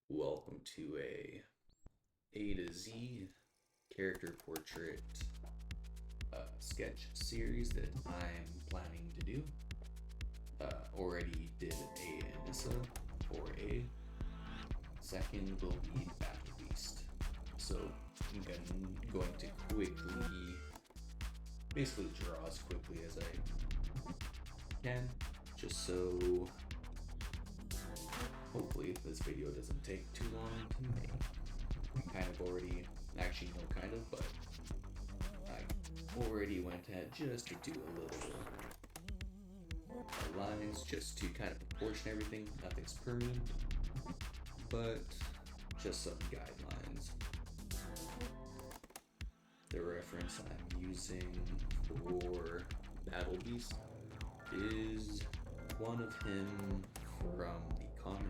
Welcome to A to Z character portrait sketch series that I'm planning to do. Already did a Anissa for A. Second will be Battle Beast. So I'm going to basically draw as quickly as I can, just so hopefully this video doesn't take too long to make. I kind of already, actually no kind of, but I already went ahead just to do a little lines just to kind of proportion everything. Nothing's permanent, but just some guidelines. The reference I'm using for Battle Beast is one of him from the comic.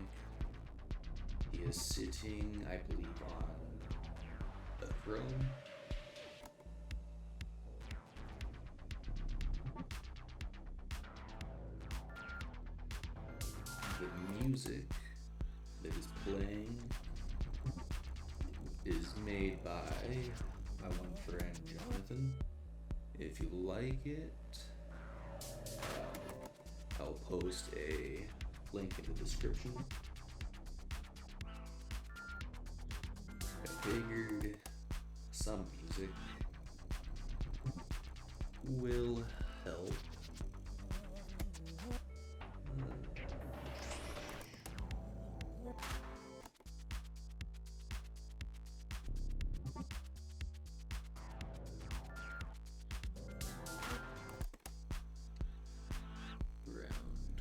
He is sitting, I believe, on a throne. The music that is playing is made by my one friend Jonathan. If you like it, I'll post a link in the description. I figured some music will help.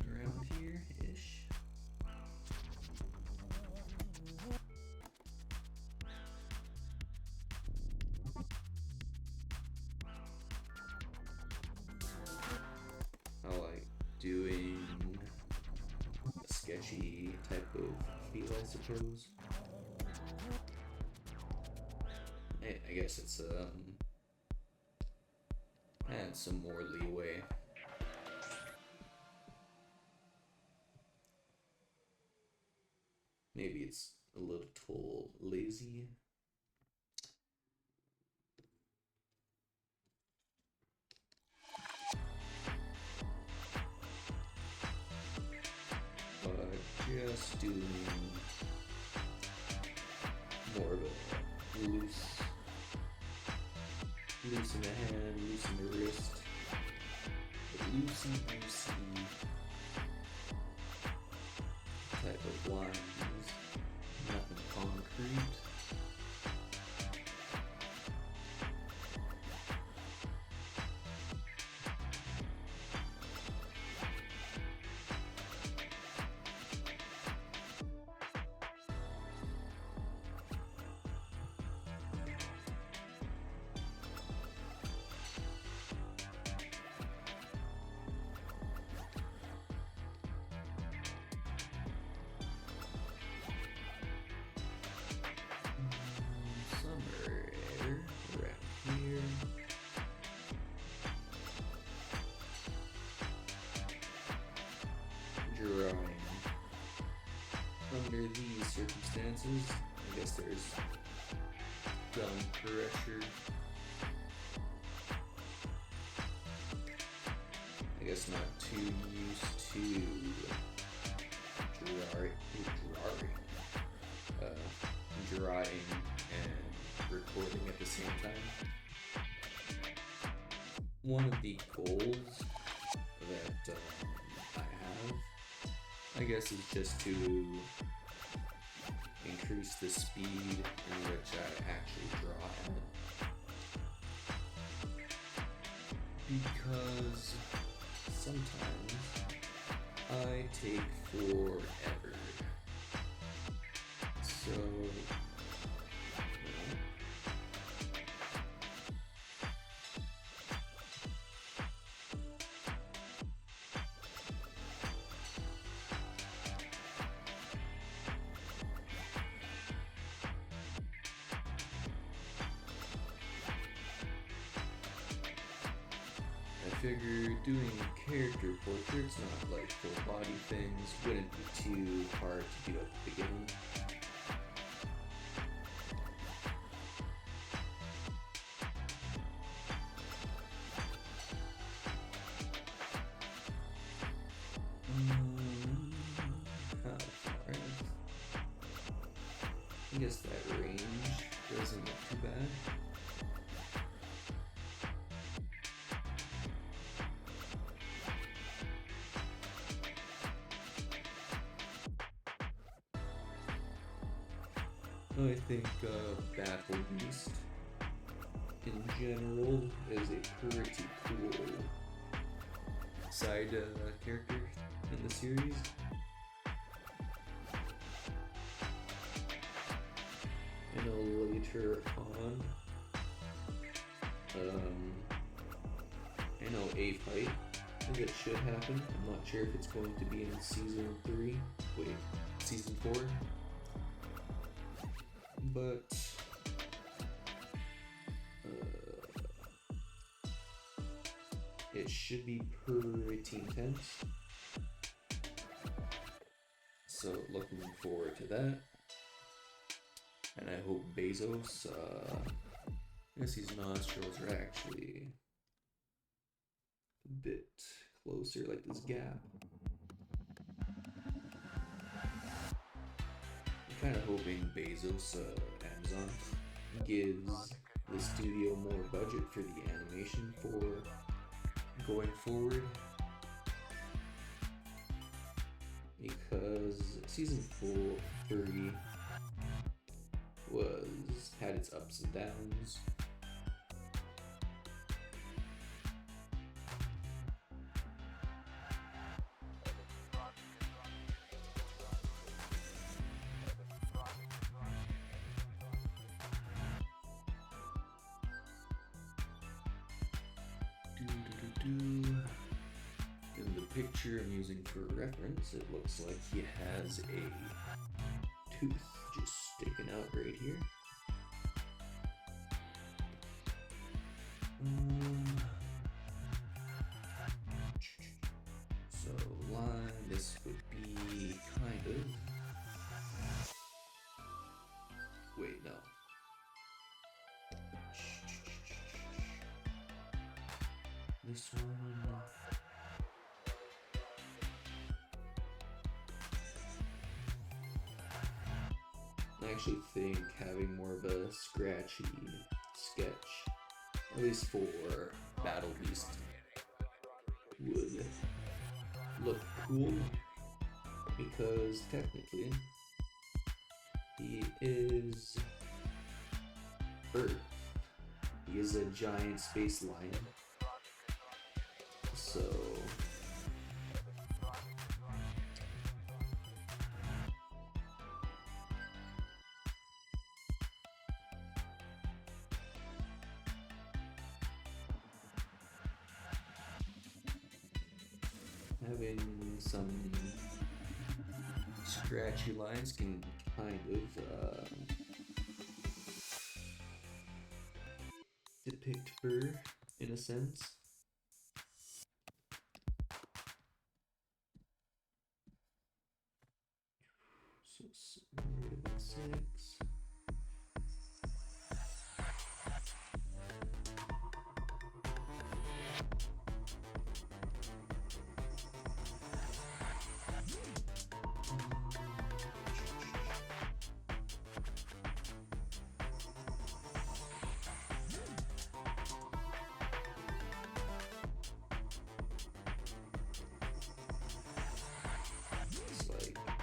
Around here-ish. I like doing a sketchy type of feel, I suppose. I guess it's add some more leeway. Maybe it's a little lazy. But just doing more of a loose in the hand, loose in the wrist, loosey type of lines, nothing concrete. Drawing under these circumstances, I guess there's gun pressure. I guess not too used to drawing and recording at the same time. One of the goals that I have, I guess, is just to increase the speed in which I actually draw at. Because sometimes I take forever. So, I figured doing character portraits, not like full body things, wouldn't be too hard to do at the beginning. I guess that range doesn't look too bad. I think Battle Beast in general is a pretty cool side character in the series. I know later on, I know a fight that should happen. I'm not sure if it's going to be in season 3. Wait, season 4. But it should be pretty intense. So looking forward to that. And I hope Bezos, I guess these nostrils are actually a bit closer, like this gap. I'm kind of hoping Bezos, Amazon, gives the studio more budget for the animation for going forward. Because season 3 had its ups and downs. In the picture I'm using for reference, it looks like he has a tooth just sticking out right here. So line, this would be kind of. Wait, no. This one. I actually think having more of a scratchy sketch, at least for Battle Beast, would look cool, because technically he is Earth. He is a giant space lion. So having some scratchy lines can kind of depict fur in a sense. So rated 6.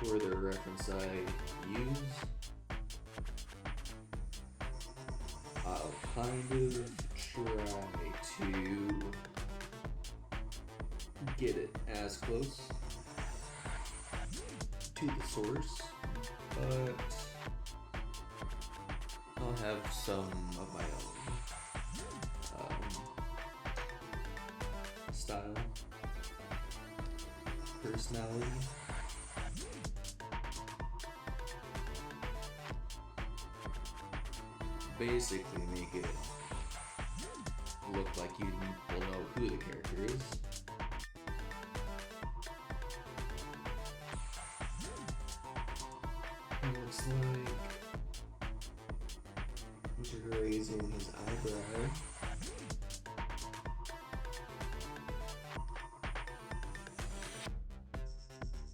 For the reference I use, I'll kind of try to get it as close to the source, but I'll have some of my own style, personality. Basically make it look like you will know who the character is. It looks like he's raising his eyebrow.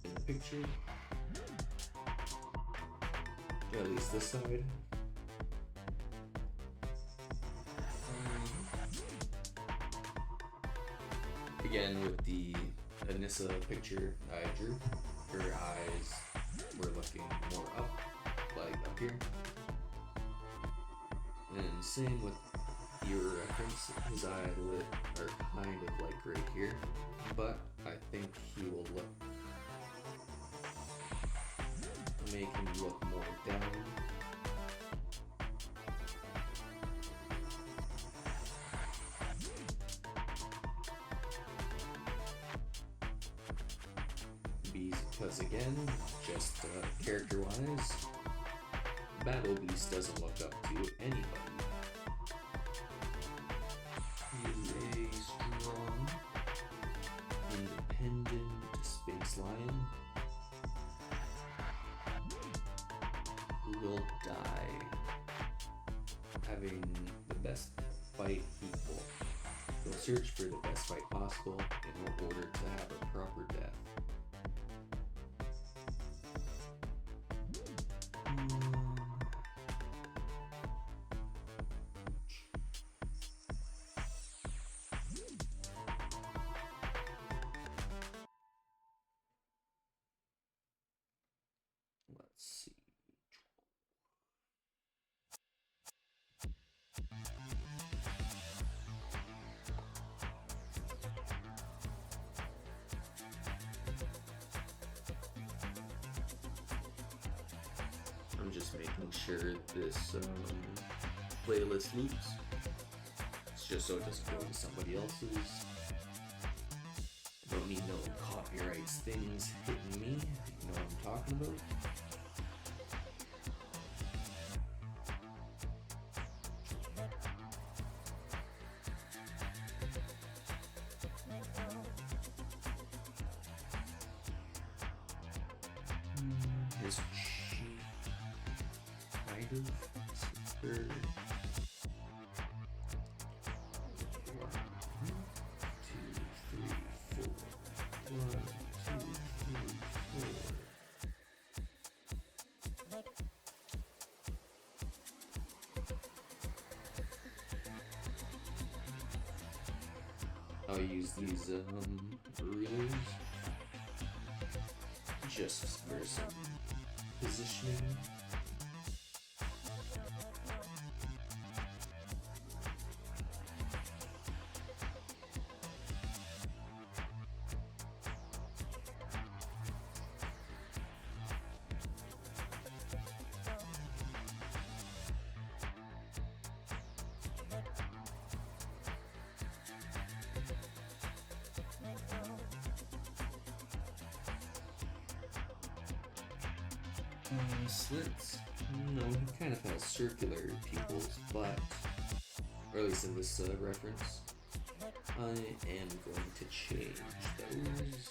In the picture. At least this side. Again, with the Anissa picture I drew, her eyes were looking more up, like up here. And same with your reference, his eyelid are kind of like right here, but I think he will make him look more down. Because again, just character-wise, Battle Beast doesn't look up to anybody. He is a strong, independent space lion who will die having the best fight equal. He'll search for the best fight possible in order to have a proper death. Let's see. I'm just making sure this playlist loops. It's just so it doesn't go to somebody else's. Don't need no copyrights things hitting me. You know what I'm talking about? His cheek kind of super. 1, 2, 3, 4. 1, 2, 3, 4. I'll use these rulers just for some positioning. Slits. No, he kind of has circular pupils, but, or at least in this reference, I am going to change those.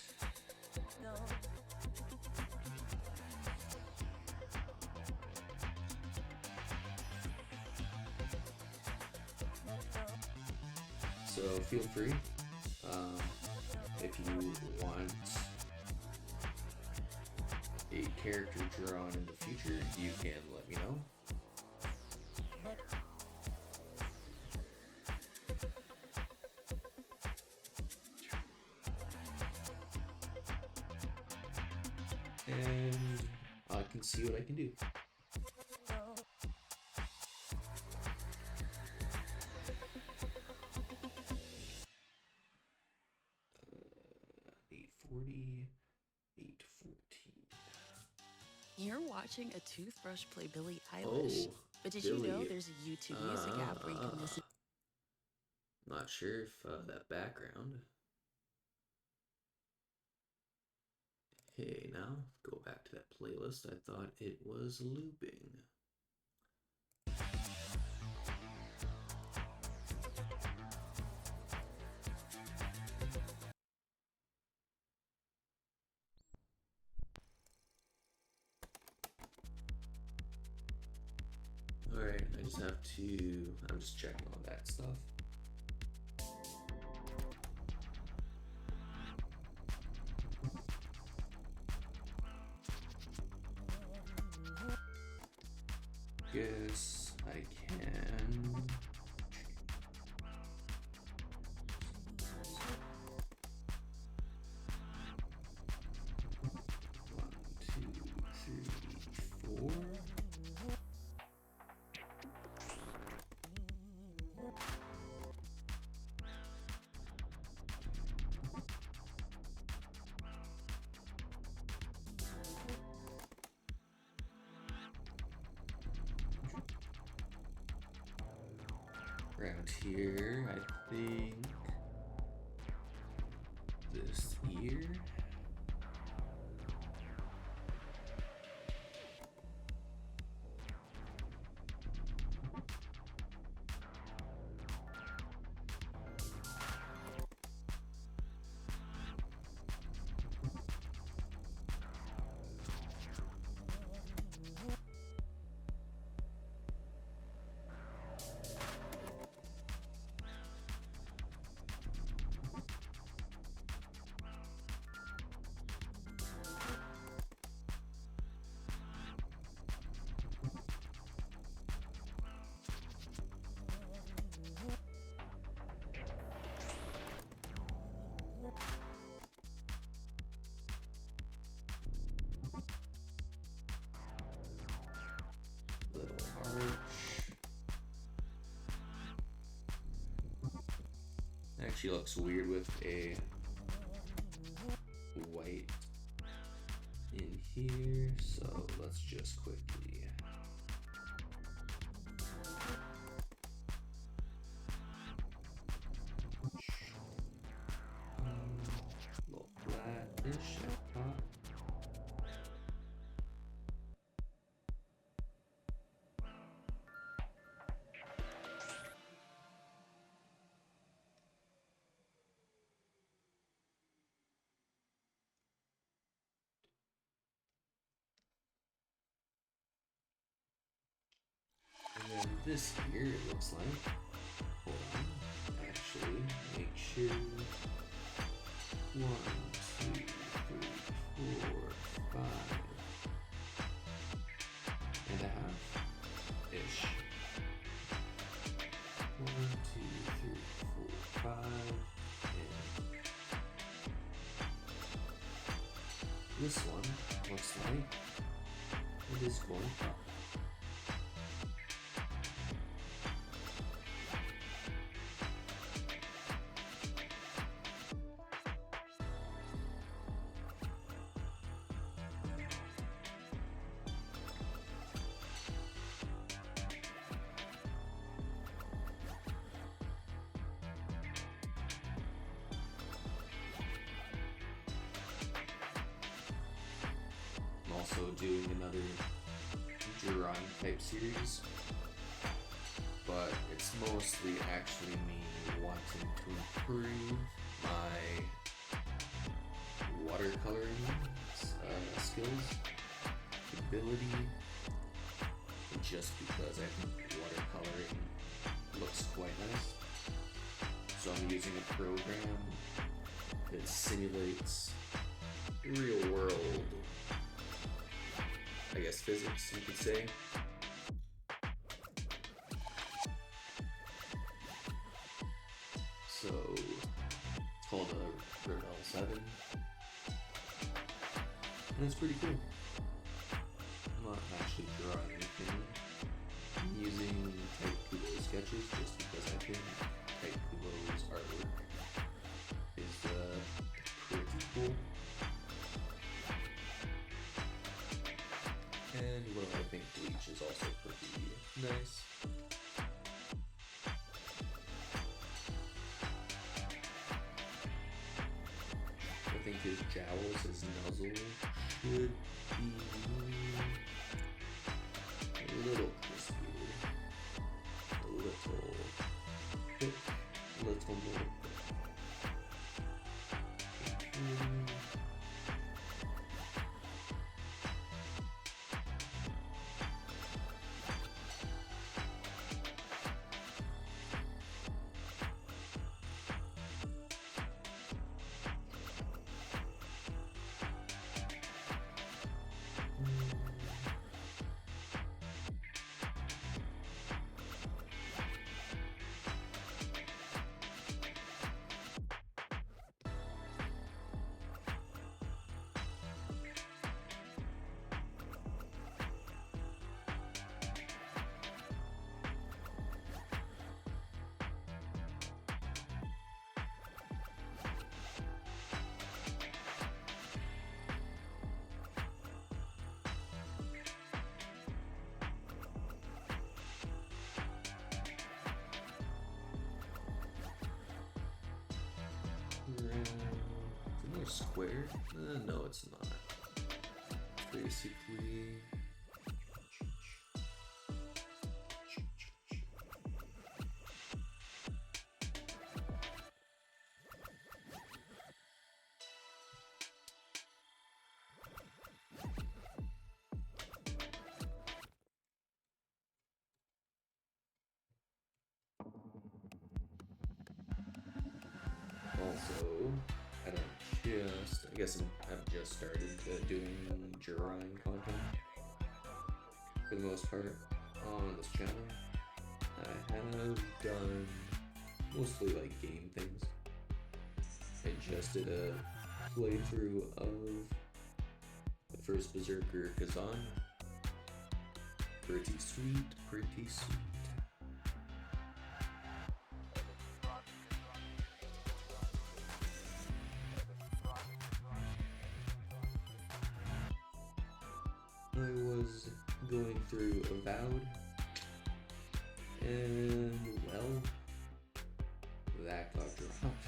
So feel free, if you want a character drawn in the future, you can let me know. And I can see what I can do. 840, 814. You're watching a toothbrush play Billie Eilish. Oh, but did Billie. you know there's a YouTube music app where you can listen? Not sure if that background. Hey, now go back to that playlist. I thought it was looping. Alright, I just have to, I'm just checking all that stuff. guess I can. One, two, three, four. Around here, I think this ear. Little arch. Actually looks weird with a white in here, so let's just quickly little flat-ish at top. And then this here, it looks like. Hold on. Actually, make sure. 1, 2, 3, 4, 5 and a half ish. 1, 2, 3, 4, 5, and this one looks like it is going up. I'm also doing another drawing type series, but it's mostly actually me wanting to improve my watercoloring skills, ability, just because I think watercoloring looks quite nice. So I'm using a program that simulates real world, I guess, physics, you could say. So it's called a Revel 7, and it's pretty cool. I'm not actually drawing anything. I'm using Type Kubo's sketches just because I think Type Kubo's artwork is pretty cool. And well, I think Bleach is also pretty nice. I think his jowls, his muzzle, should be a little crispier, a little thick, a little more thick. square? No, it's not. Basically... Also, I guess I've just started doing drawing content for the most part on this channel. I have done mostly like game things. I just did a playthrough of the first Berserker Kazan. Pretty sweet, pretty sweet. I was going through Avowed, and well, that got dropped.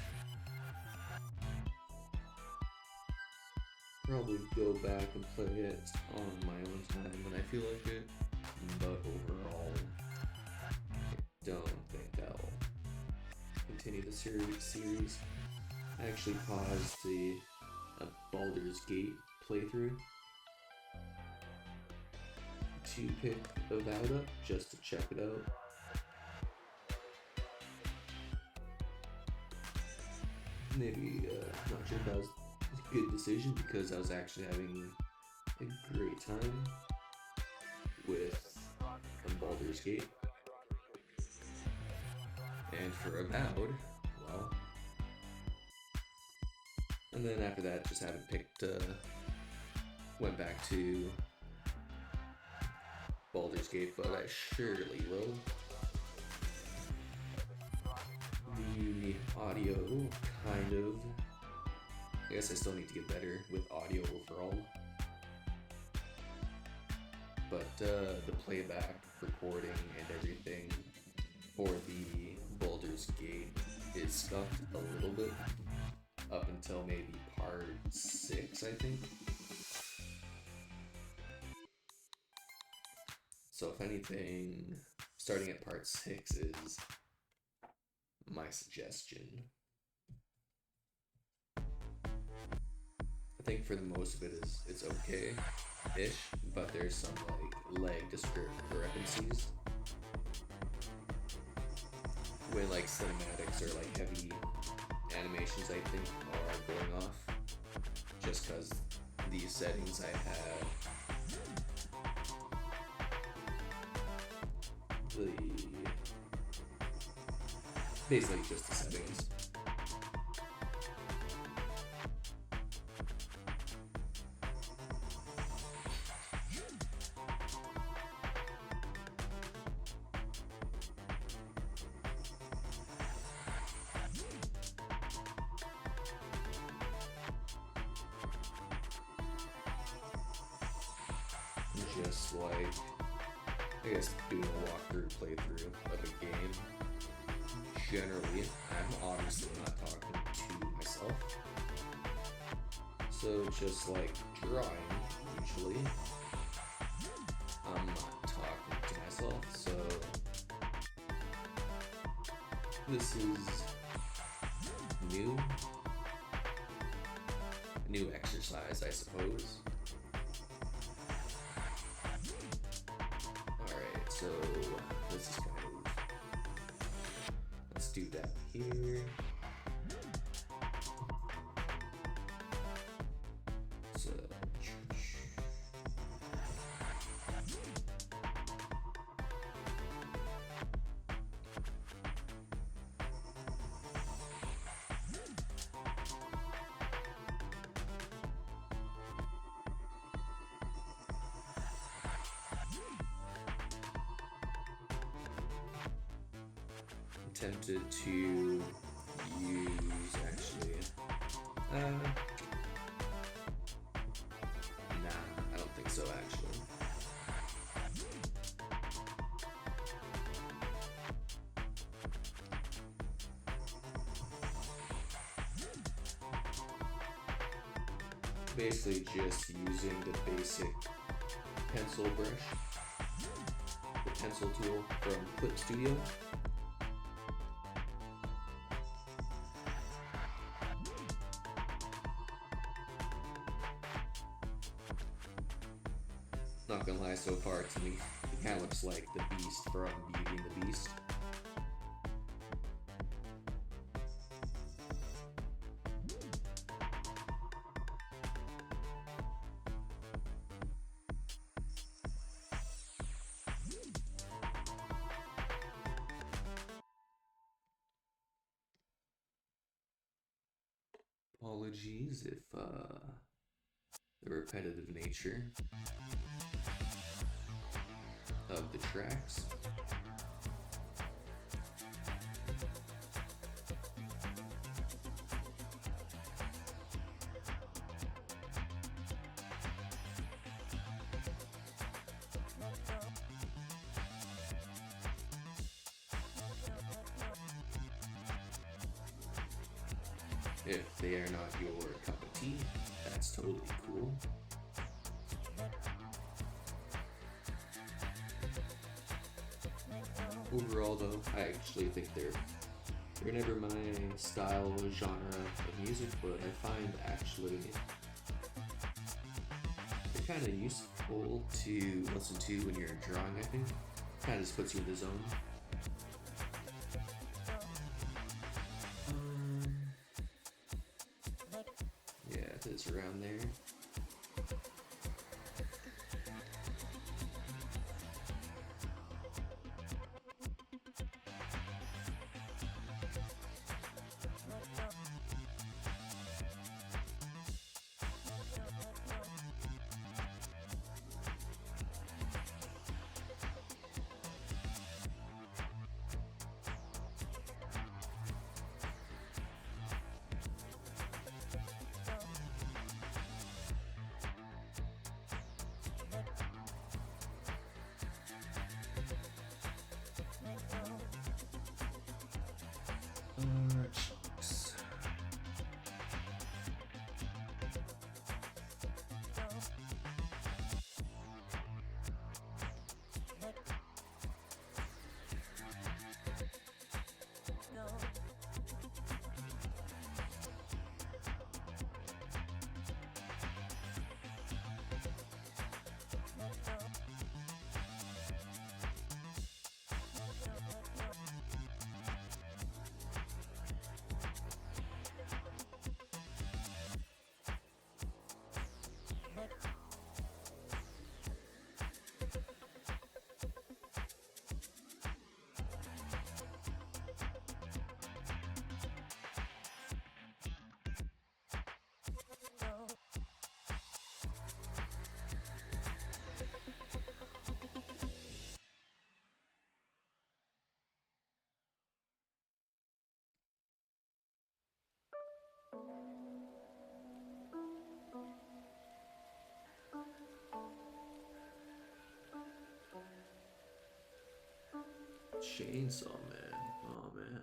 Probably go back and play it on my own time when I feel like it, but overall, I don't think I'll continue the series. I actually paused the Baldur's Gate playthrough to pick Avowed up just to check it out. Maybe not sure if that was a good decision because I was actually having a great time with Baldur's Gate. And for Avowed, well, and then after that just haven't picked, went back to Baldur's Gate, but I surely will. The audio, kind of. I guess I still need to get better with audio overall. But the playback, recording, and everything for the Baldur's Gate is scuffed a little bit. Up until maybe part 6, I think. So if anything, starting at part 6 is my suggestion. I think for the most of it it's okay-ish, but there's some like lag discrepancies when like cinematics or like heavy animations I think are going off, just because these settings I have basically just the settings. Just like, I guess, doing a walkthrough playthrough of a game. Generally, I'm obviously not talking to myself. So just like drawing, usually, I'm not talking to myself, so this is new exercise, I suppose. Alright, so this is kind of, let's do that here. So, tempted to use actually nah, I don't think so actually. Basically just using the basic pencil brush, the pencil tool from Clip Studio. Not gonna lie, so far to me, it kind of looks like the Beast from Beauty and the Beast. Apologies if the repetitive nature of the tracks. If they are not your cup of tea, that's totally cool. Overall though, I actually think they're never my style or genre of music, but I find actually they're kind of useful to listen to when you're drawing, I think. Kind of just puts you in the zone. Yeah, it's around there. Chainsaw Man. Oh man.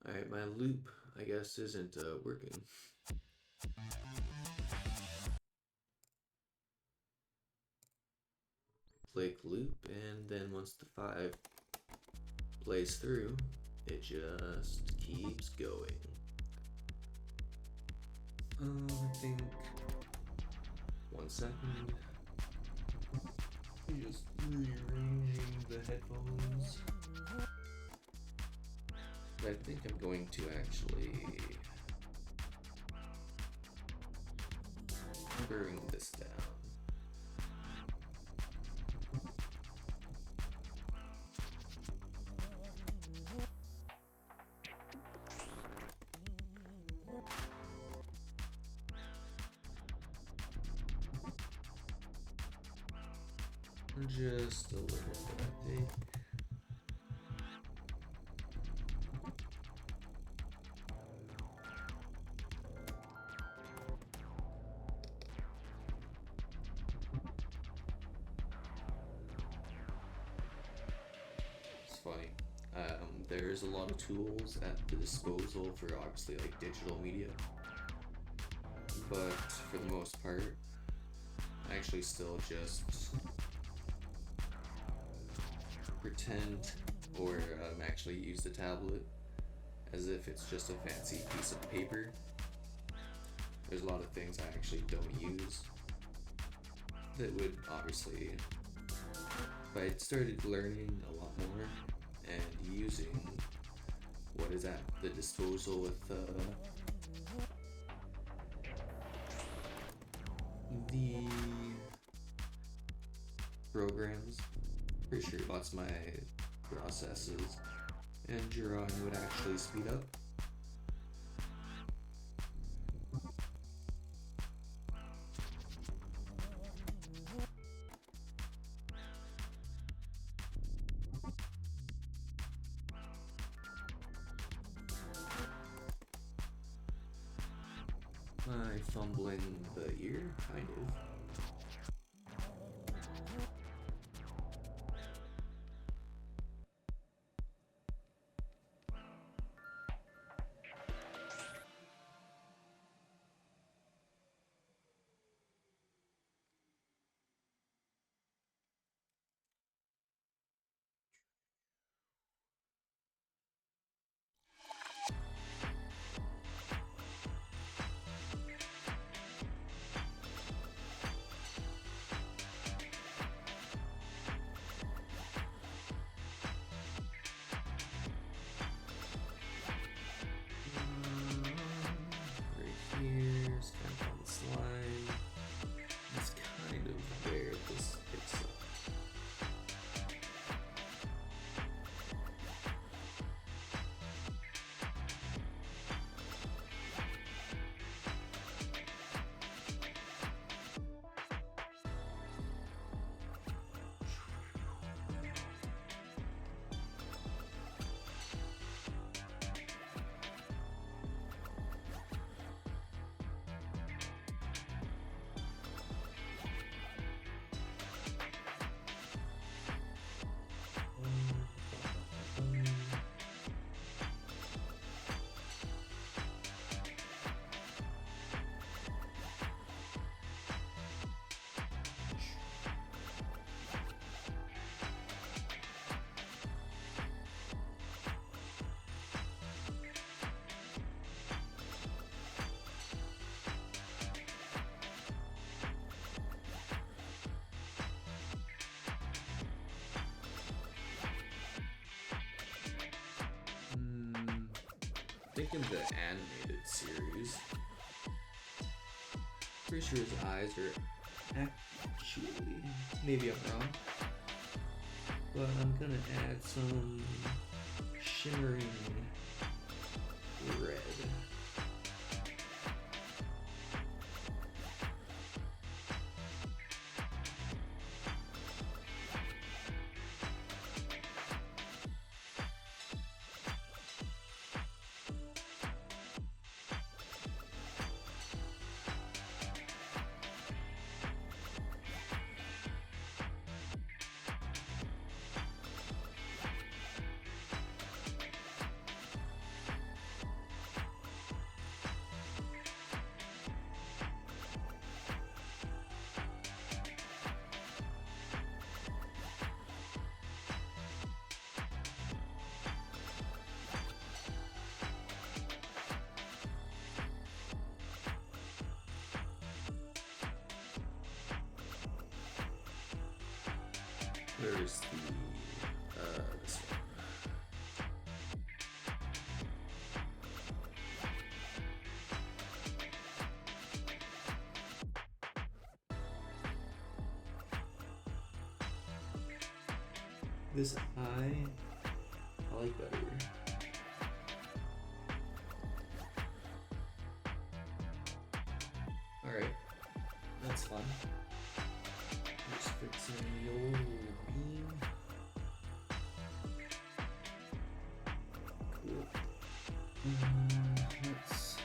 Alright, my loop, I guess, isn't working. Click loop, and then once the 5 plays through, it just keeps going. I think 1 second. Just rearranging the headphones. I think I'm going to actually bring this down. Just a little bit, I think. It's funny. There's a lot of tools at the disposal for obviously like digital media. but for the most part, I actually still just pretend or actually use the tablet as if it's just a fancy piece of paper. There's a lot of things I actually don't use that would obviously, if I started learning a lot more and using what is at the disposal with the programs, pretty sure lots of my processes and drawing would actually speed up. Am I fumbling the ear? Kind of. Here's kind of on the slide. That's kind of where this picks up. Think of the animated series. Pretty sure his eyes are actually, maybe I'm wrong, but I'm gonna add some shimmering red. There's this one. This eye, I like better. Alright, that's fun. Just fixing the old beam. Cool. Let's.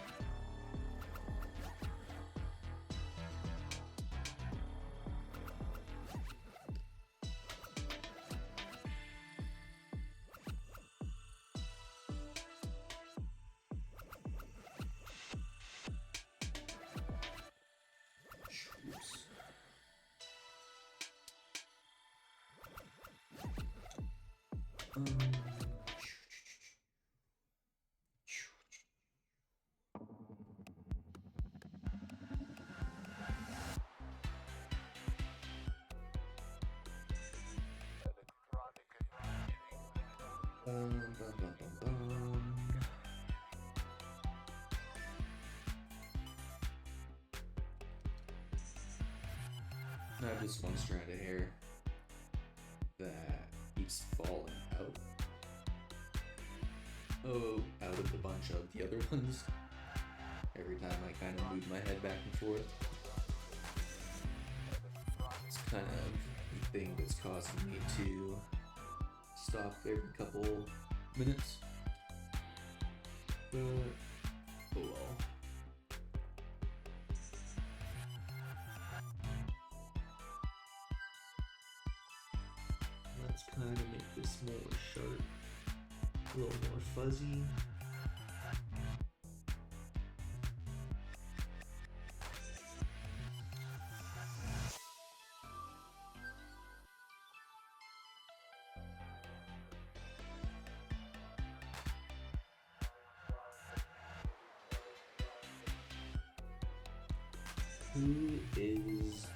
Bum, bum, bum, bum, bum. I have this one strand of hair that keeps falling out. Oh, out of the bunch of the other ones. Every time I kind of move my head back and forth. It's kind of the thing that's causing me to stop every couple minutes. But, oh well. Let's kind of make this more sharp, a little more fuzzy. Who is,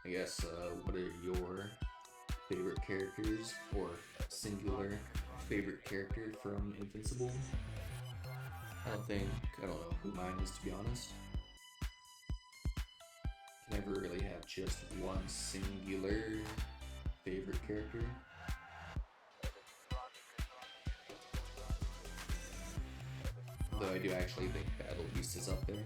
I guess, what are your favorite characters, or singular favorite character from Invincible? I don't know who mine is, to be honest. Can never really have just one singular favorite character. Though I do actually think Battle Beast is up there.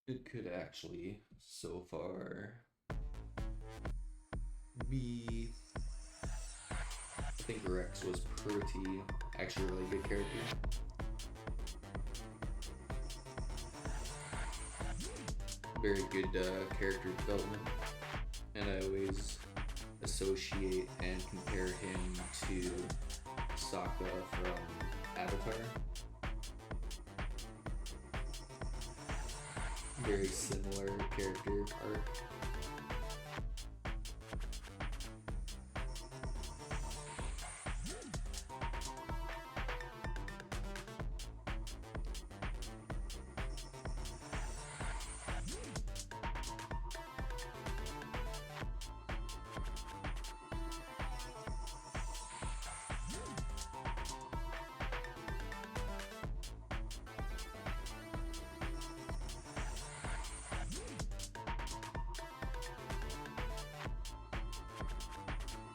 It could actually, so far, be... I think Rex was actually a really good character. Very good character development. And I always associate and compare him to Sokka from Avatar. Very similar character arc.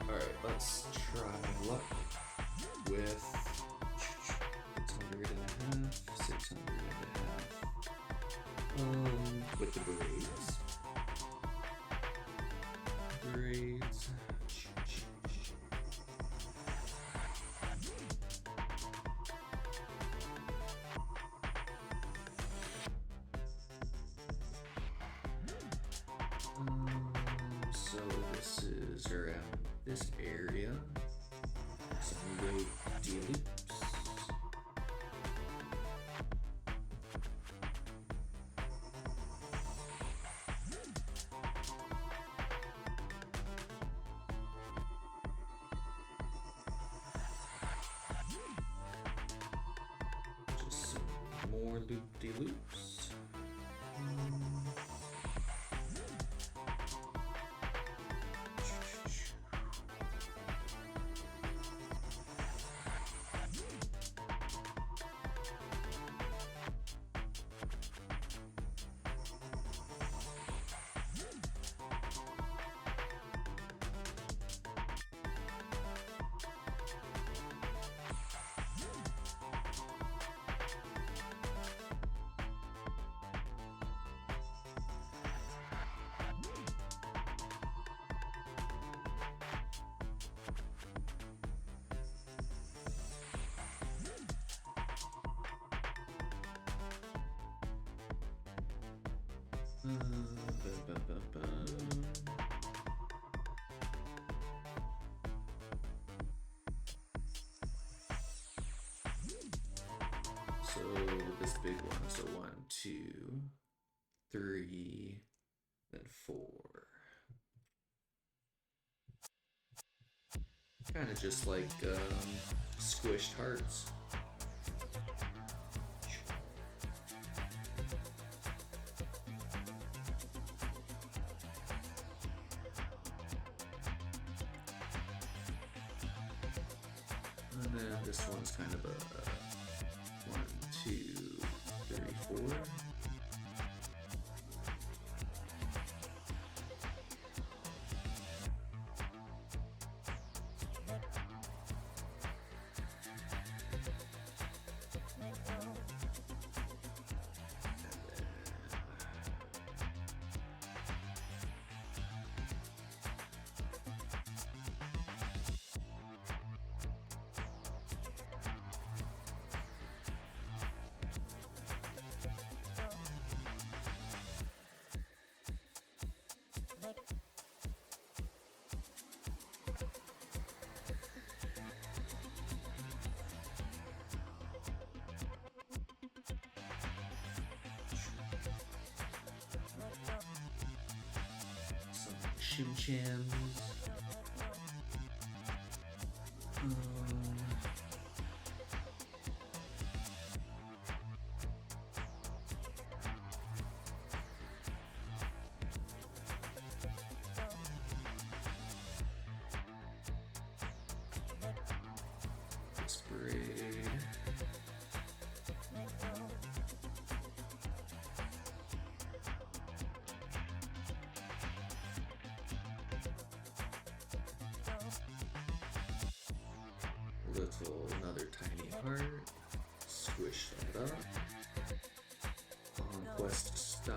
Alright, let's try luck with 600 and a half, 600 and a half. With the braids. Braids. So this is around this area. So we go D-loops. Just some more loop-de-loops. So this big one, so 1, 2, 3, then 4. Kind of just like squished hearts. And then this one's kind of a 1, 2, 3, 4. Shim Shams. Sprayed. Little another tiny heart. Squish that up. Conquest style.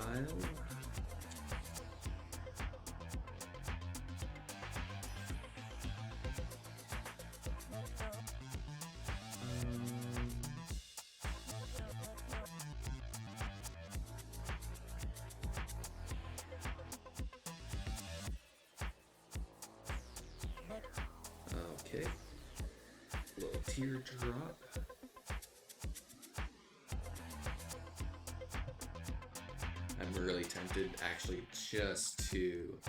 Okay. Little teardrop. I'm really tempted actually just to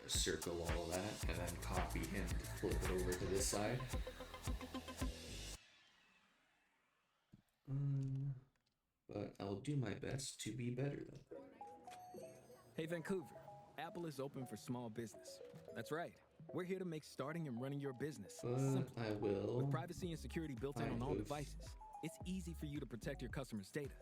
circle all of that and then copy him to flip it over to this side. But I'll do my best to be better than. Hey Vancouver, Apple is open for small business. That's right. We're here to make starting and running your business simple. I will. With privacy and security built in on all devices, it's easy for you to protect your customers' data.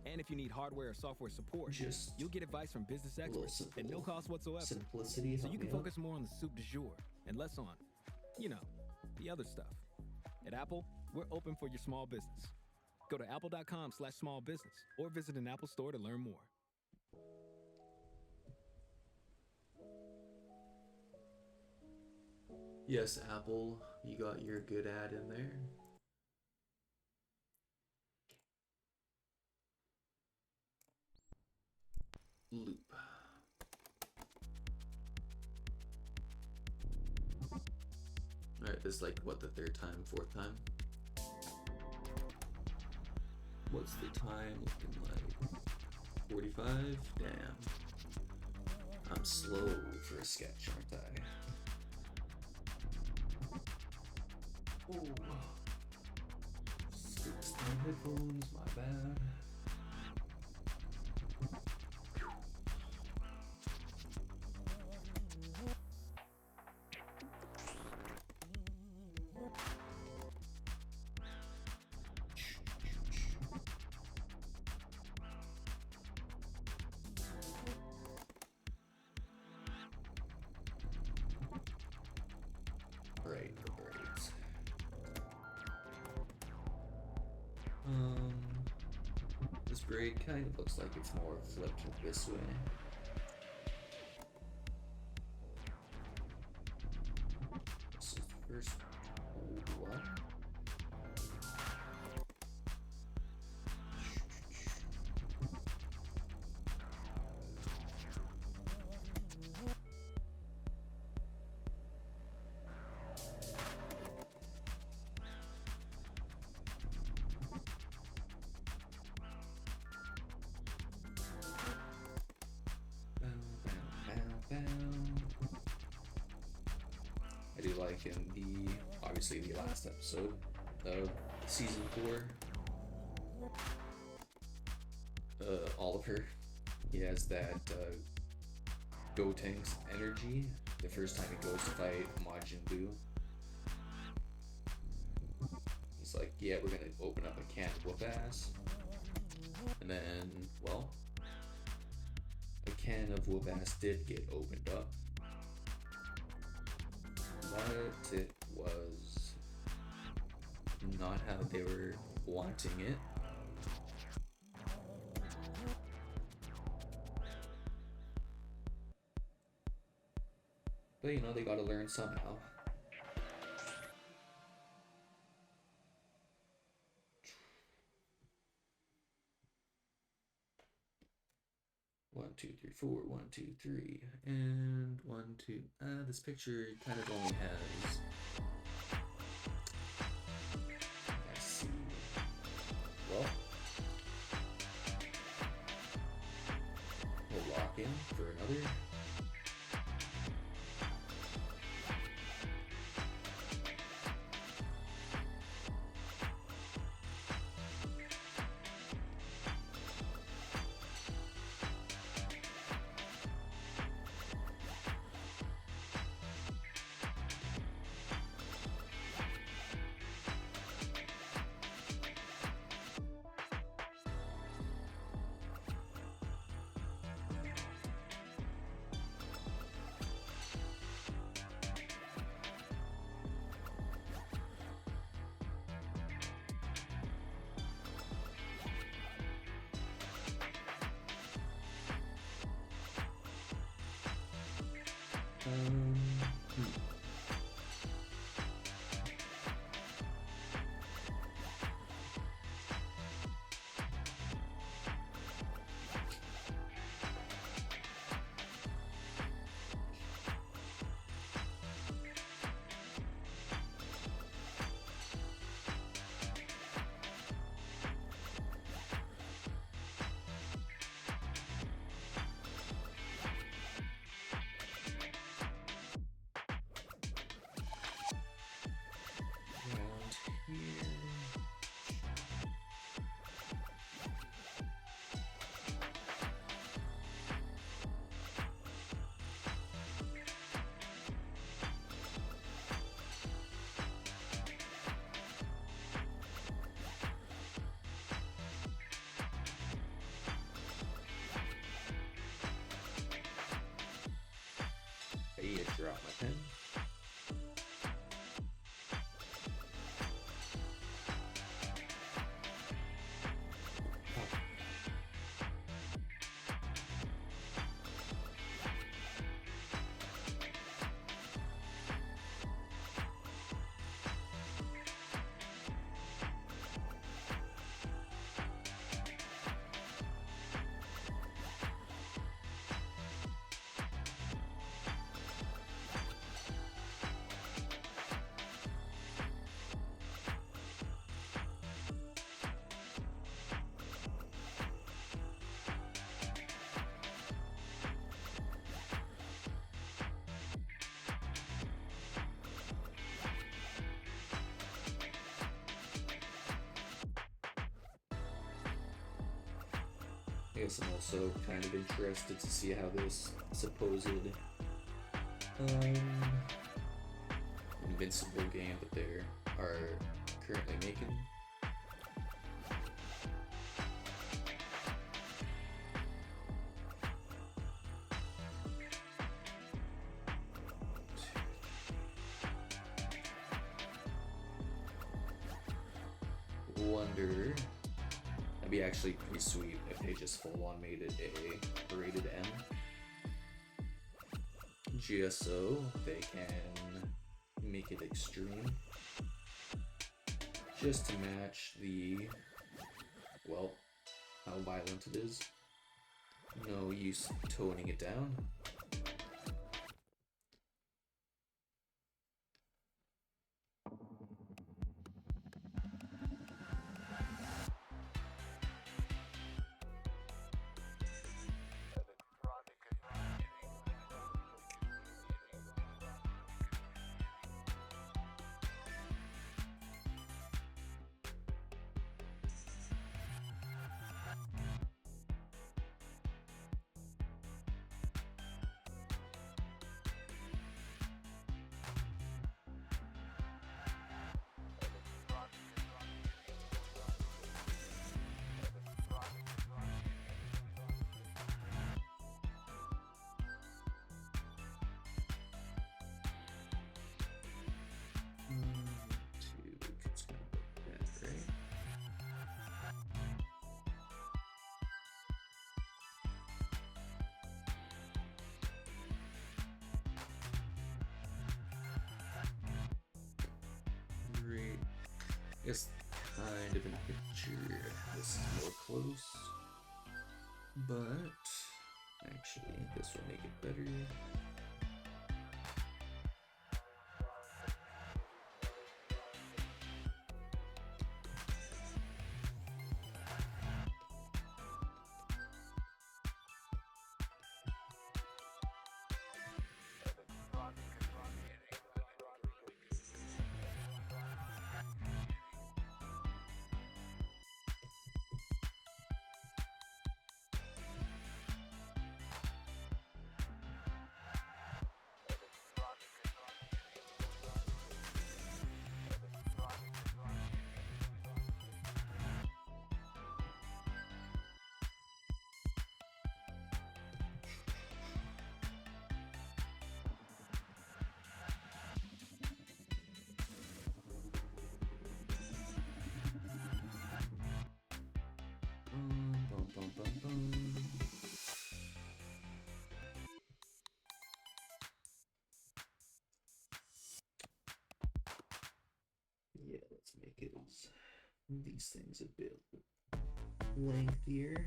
And if you need hardware or software support, you'll get advice from business experts at no cost whatsoever. Simplicity. So you can focus more on the soup du jour and less on, the other stuff. At Apple, we're open for your small business. Go to apple.com/smallbusiness or visit an Apple store to learn more. Yes, Apple, you got your good ad in there. Loop. Alright, this is like, what, the third time, fourth time? What's the time looking like? 45? Damn. I'm slow for a sketch, aren't I? Oh. Fix my headphones, my bad. Right. This braid kind of looks like it's more flipped this way. So first, what? like in the obviously the last episode of season 4, Oliver, he has that Gotenks energy the first time he goes to fight Majin Buu. He's like, yeah, we're gonna open up a can of whoop ass. And then, well, a can of whoop ass did get opened up. But it was not how they were wanting it. But you know, they gotta learn somehow. One, two, three, four, 1, 2, 3, and 1, 2. This picture kind of only has. Let's see. Well, we'll lock in for another. Hey, I dropped my pen. I guess I'm also kind of interested to see how this supposed Invincible game that they are currently making. Wonder. That'd be actually pretty sweet if they just full on made it a rated M. Just so they can make it extreme. Just to match the, well, how violent it is. No use toning it down. Guess kind of in a picture. This is more close. But actually, this will make it better. Bum, bum, bum, bum. Yeah, let's make it these things a bit lengthier.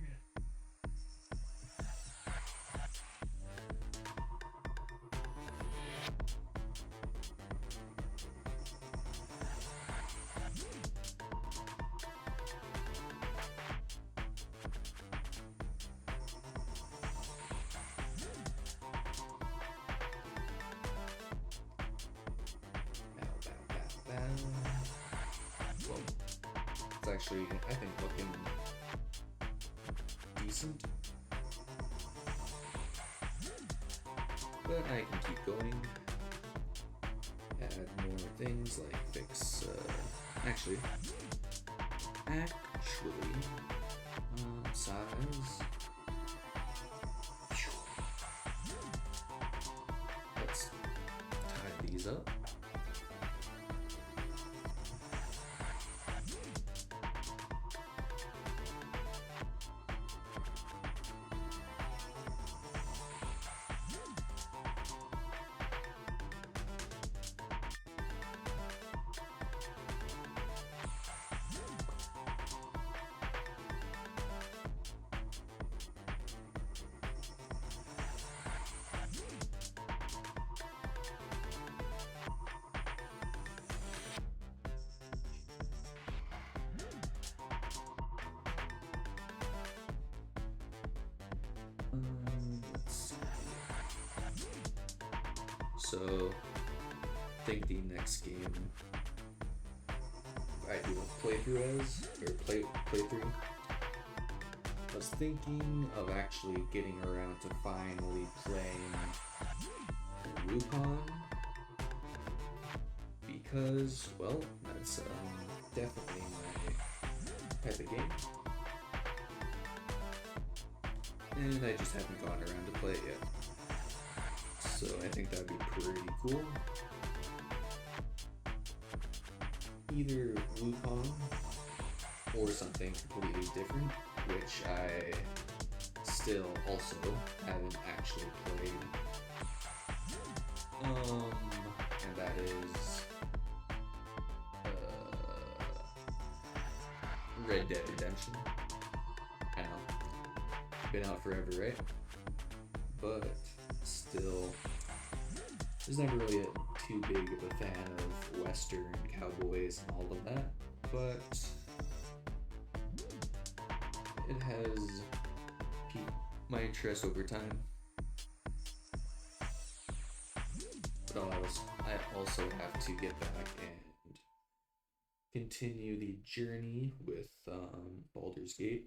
Well, it's actually, I think, looking decent. But I can keep going. Add more things like fix, actually, size. Let's tie these up. Let's see. So, I think the next game I do a playthrough playthrough. I was thinking of actually getting around to finally playing Wukong because, well, that's definitely my type of game. And I just haven't gotten around to play it yet. So I think that'd be pretty cool. Either Wukong or something completely different, which I still also haven't actually played. And that is Red Dead Redemption. I know. Been out forever, right? But still, I was never really too big of a fan of Western cowboys and all of that, but it has piqued my interest over time. But I also have to get back and continue the journey with Baldur's Gate.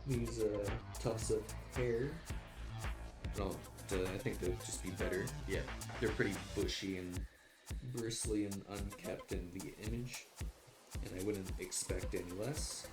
these tufts of hair. No, I think they'd just be better. Yeah, they're pretty bushy and bristly and unkept in the image, and I wouldn't expect any less.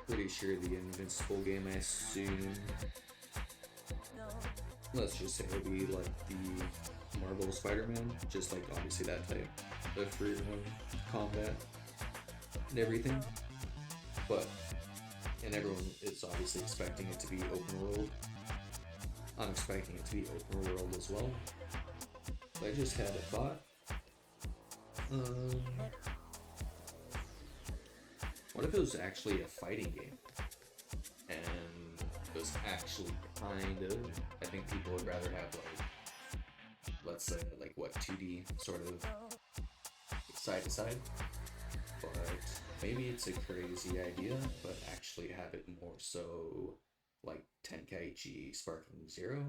Pretty sure the Invincible game, I assume. Let's just say it'll be like the Marvel Spider-Man, just like obviously that type of free run combat and everything. But, and everyone is obviously expecting it to be open world. I'm expecting it to be open world as well. I just had a thought. What if it was actually a fighting game? And it was actually kind of, I think people would rather have like, let's say like what, 2D sort of side to side? But maybe it's a crazy idea, but actually have it more so like Tenkaichi Sparking Zero.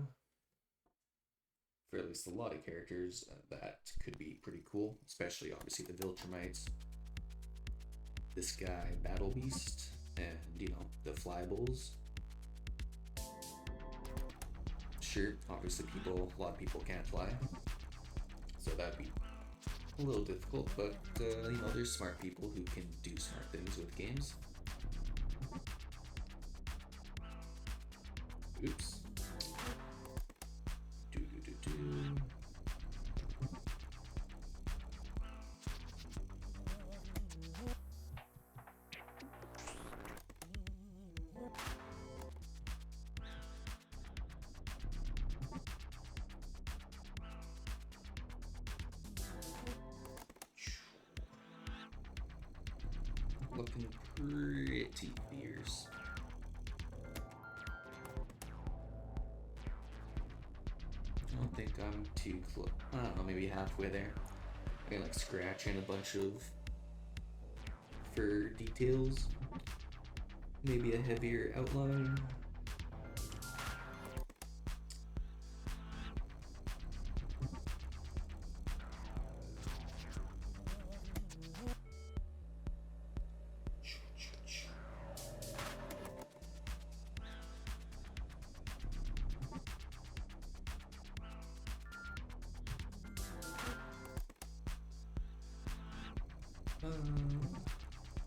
For at least a lot of characters, that could be pretty cool, especially obviously the Viltrumites. This guy, Battle Beast, and you know, the Fly Bulls. Sure, obviously a lot of people can't fly, so that'd be a little difficult, but you know, there's smart people who can do smart things with games. Oops. Looking pretty fierce. I don't think I'm too close. I don't know, maybe halfway there. I can like scratch in a bunch of fur details. Maybe a heavier outline.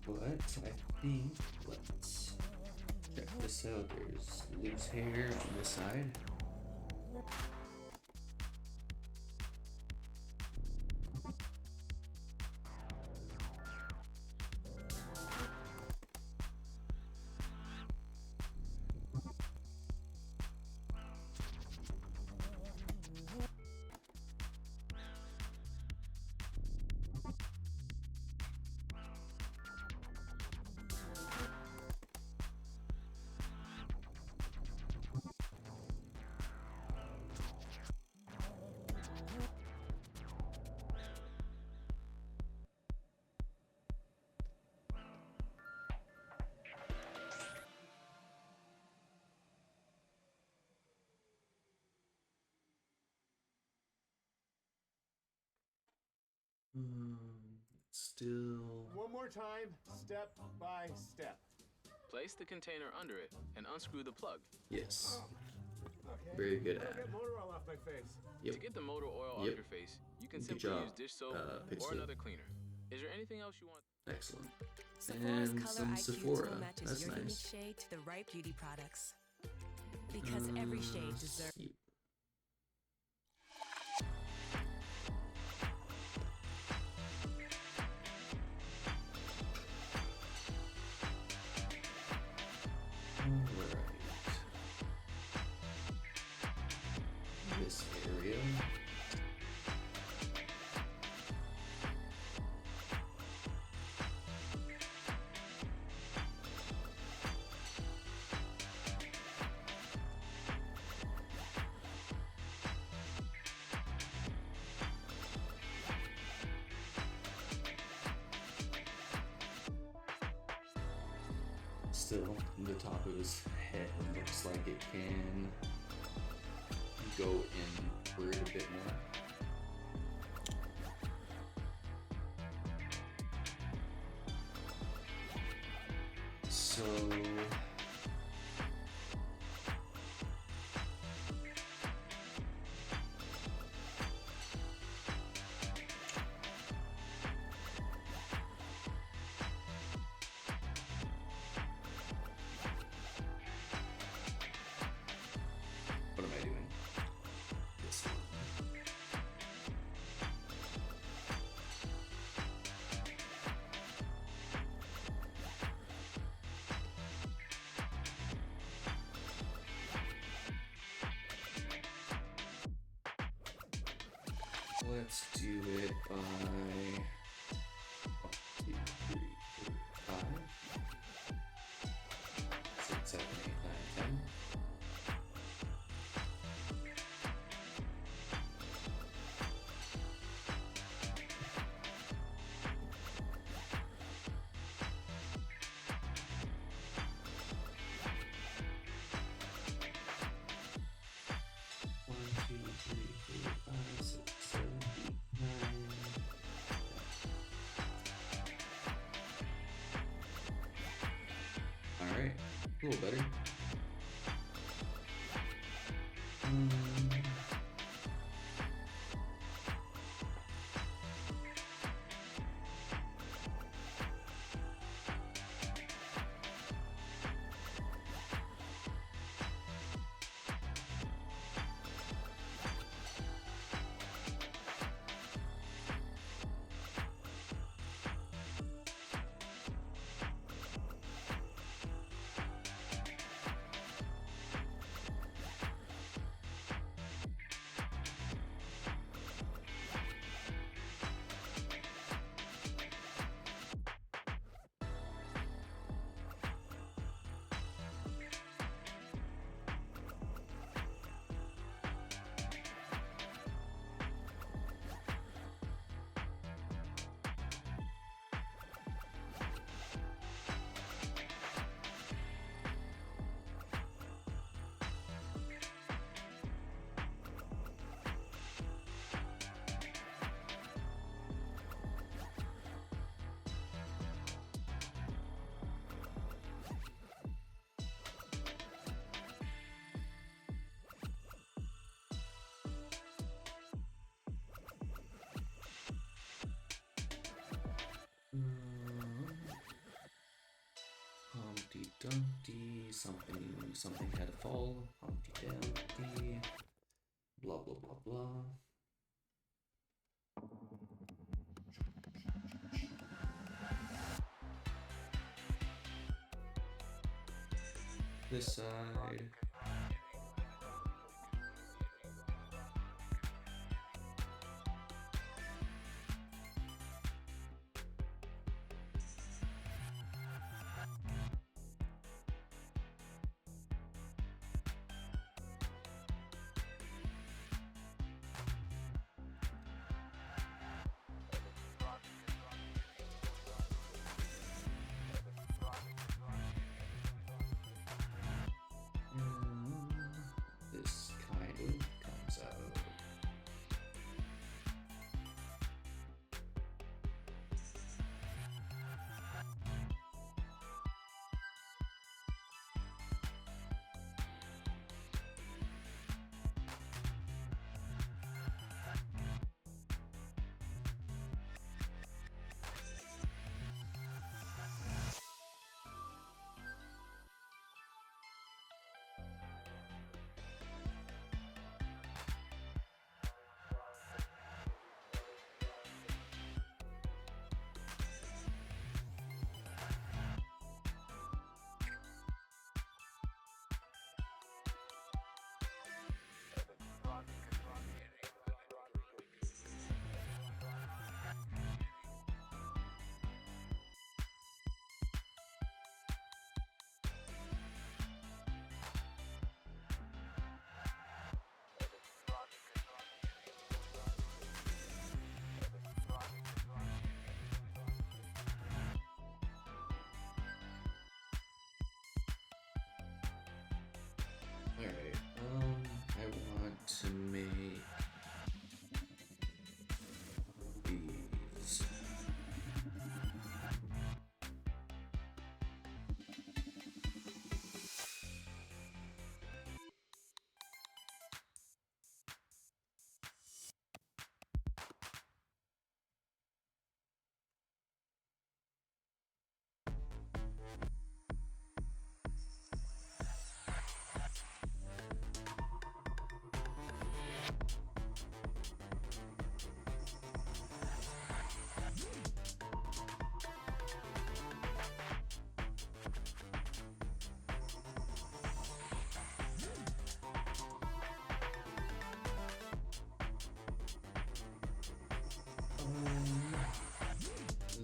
But I think, let's check this out. There's loose hair on this side. Still. One more time, step by step. Place the container under it and unscrew the plug. Yes. Okay. Very good I'll at. get motor oil off my face. Yep. To get the motor oil off your face, you can Good simply job, use dish soap Pixel. or another cleaner. Is there anything else you want? Excellent. Sephora's And color some IQ Sephora. tool matches That's your unique nice. shade to the right beauty products. Because every shade deserves. Yep. still, the top of his head looks like it can go inward a bit more. So what am I doing? This one. Let's do it by 1, 2, 3, 4, 5, 6, 7, 8, 9, 10. One, two, three, four, five, six, 7, 8, 9. All right, a little better. Humpty Dumpty, something had to fall. Humpty Dumpty, blah blah blah blah. This side. to make these.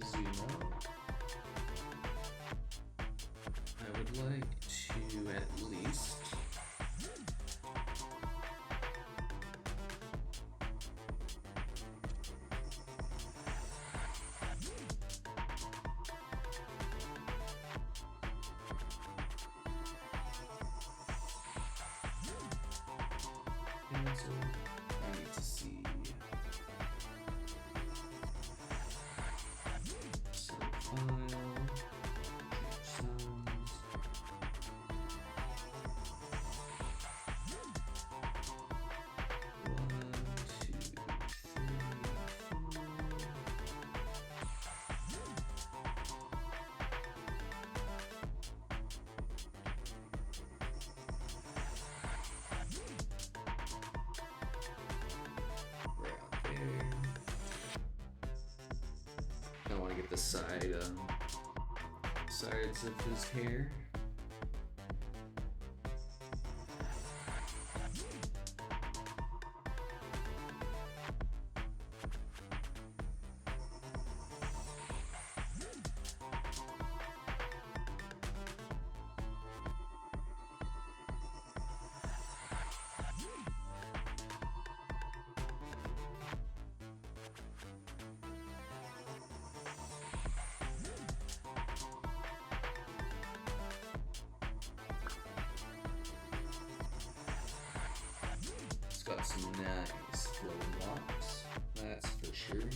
Zoom out. I would like to at least cancel. I need to see. Select file. Change sounds. One, two, three, four. Right out there. I want to get the sides of his hair. It's got some nice flowing locks, that's for sure.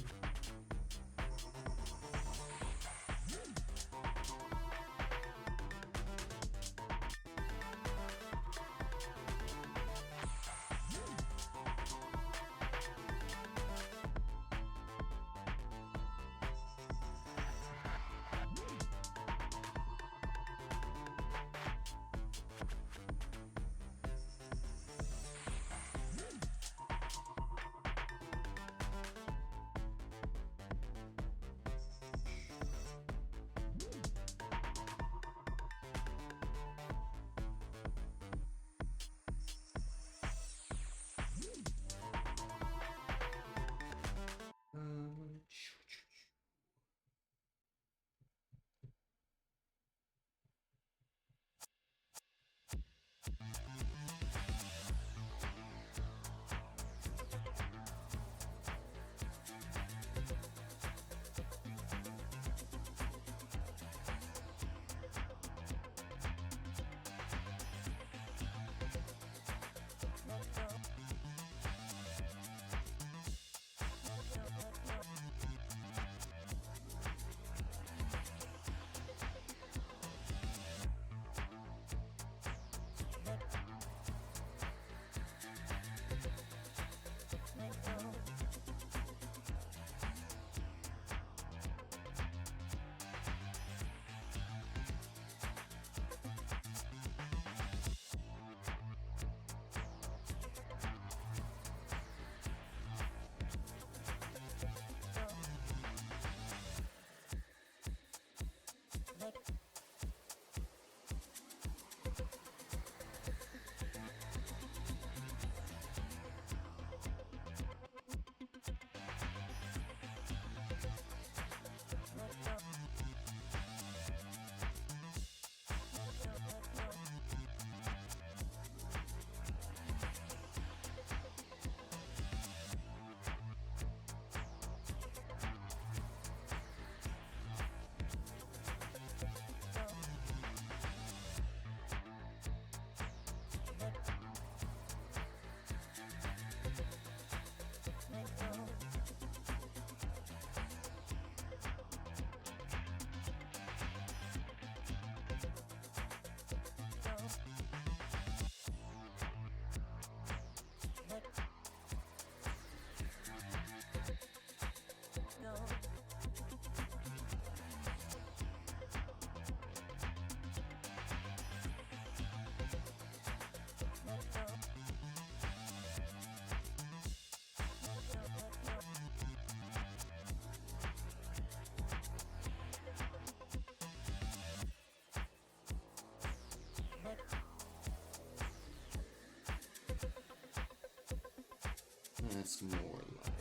that's more like.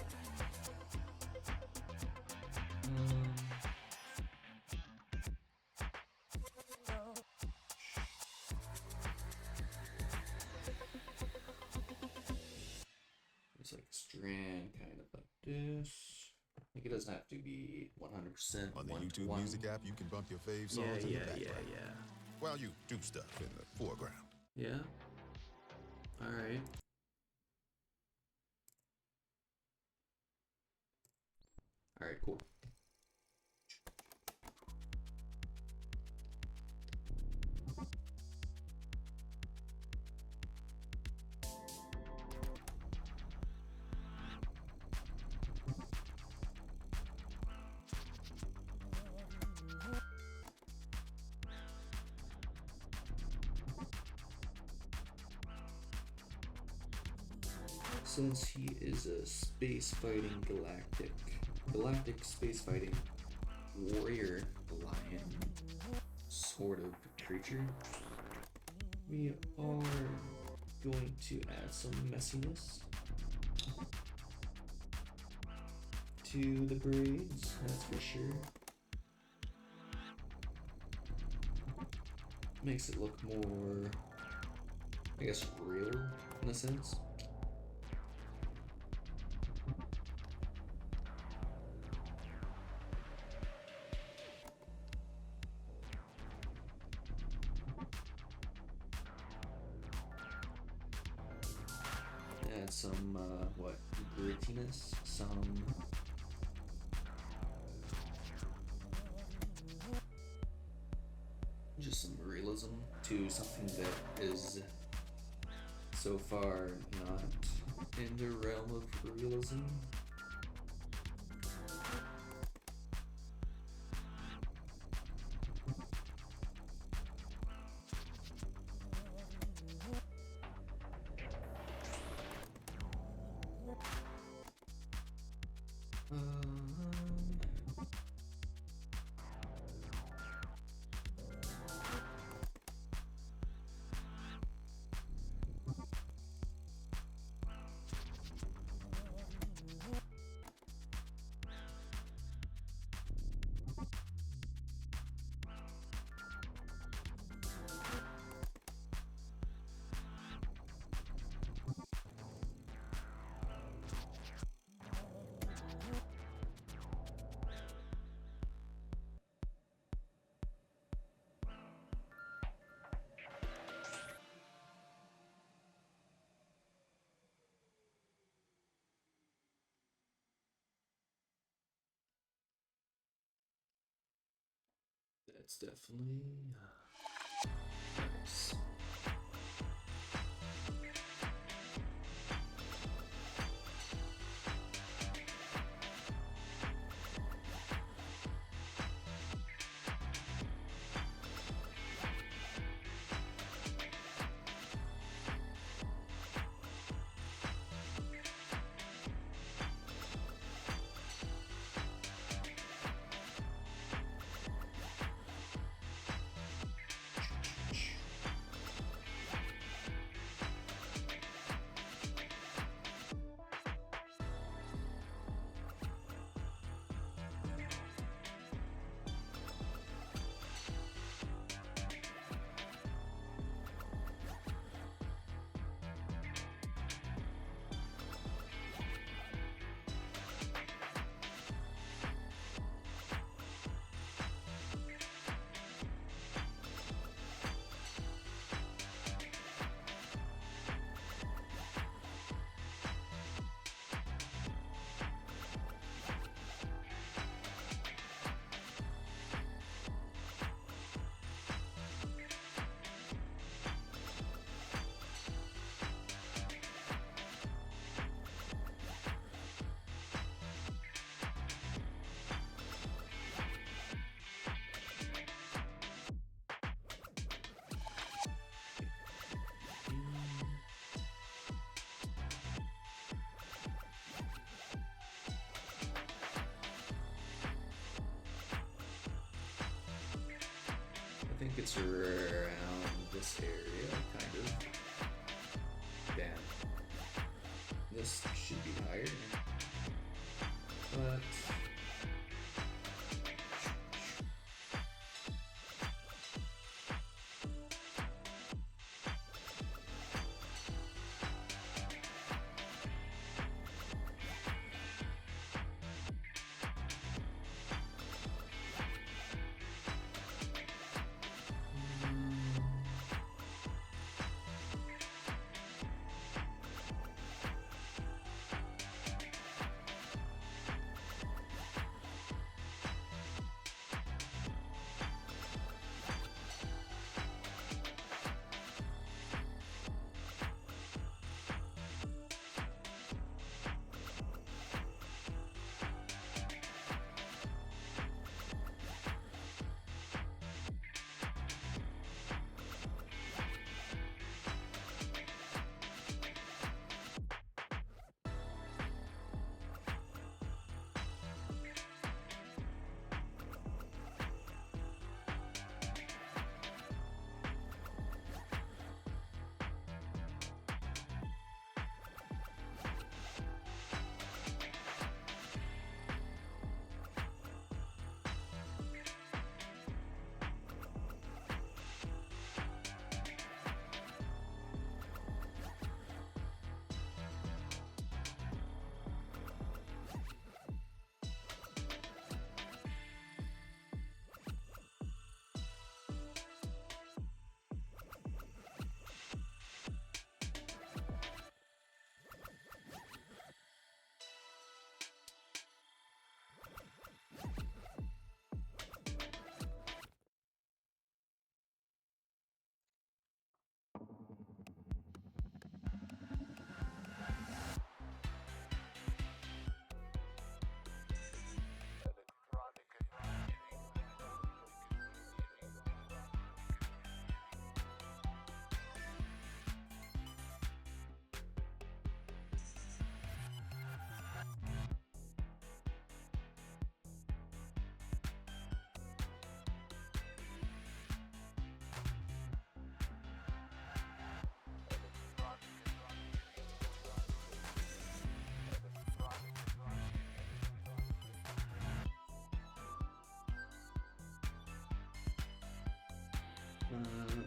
It's like a strand, kind of like this. Like it doesn't have to be 100% On the one to YouTube one. Music app, you can bump your fave songs Yeah, in yeah, the background yeah, yeah. while you do stuff in the foreground. Yeah. All right. All right, cool. Since he is a space fighting galactic space fighting warrior lion sort of creature, we are going to add some messiness to the braids, that's for sure. Makes it look more, I guess, real in a sense. Add some, grittiness, some just some realism to something that is so far not in the realm of realism. That's definitely nice. I think it's around this area, kind of. Damn. This should be higher.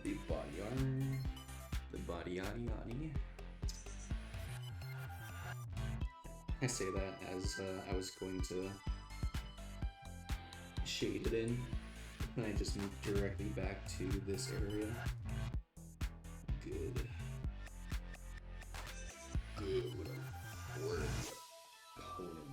The body armor, the body yaddy yaddy. I say that as I was going to shade it in, and I just moved directly back to this area. Good. Good work, opponent.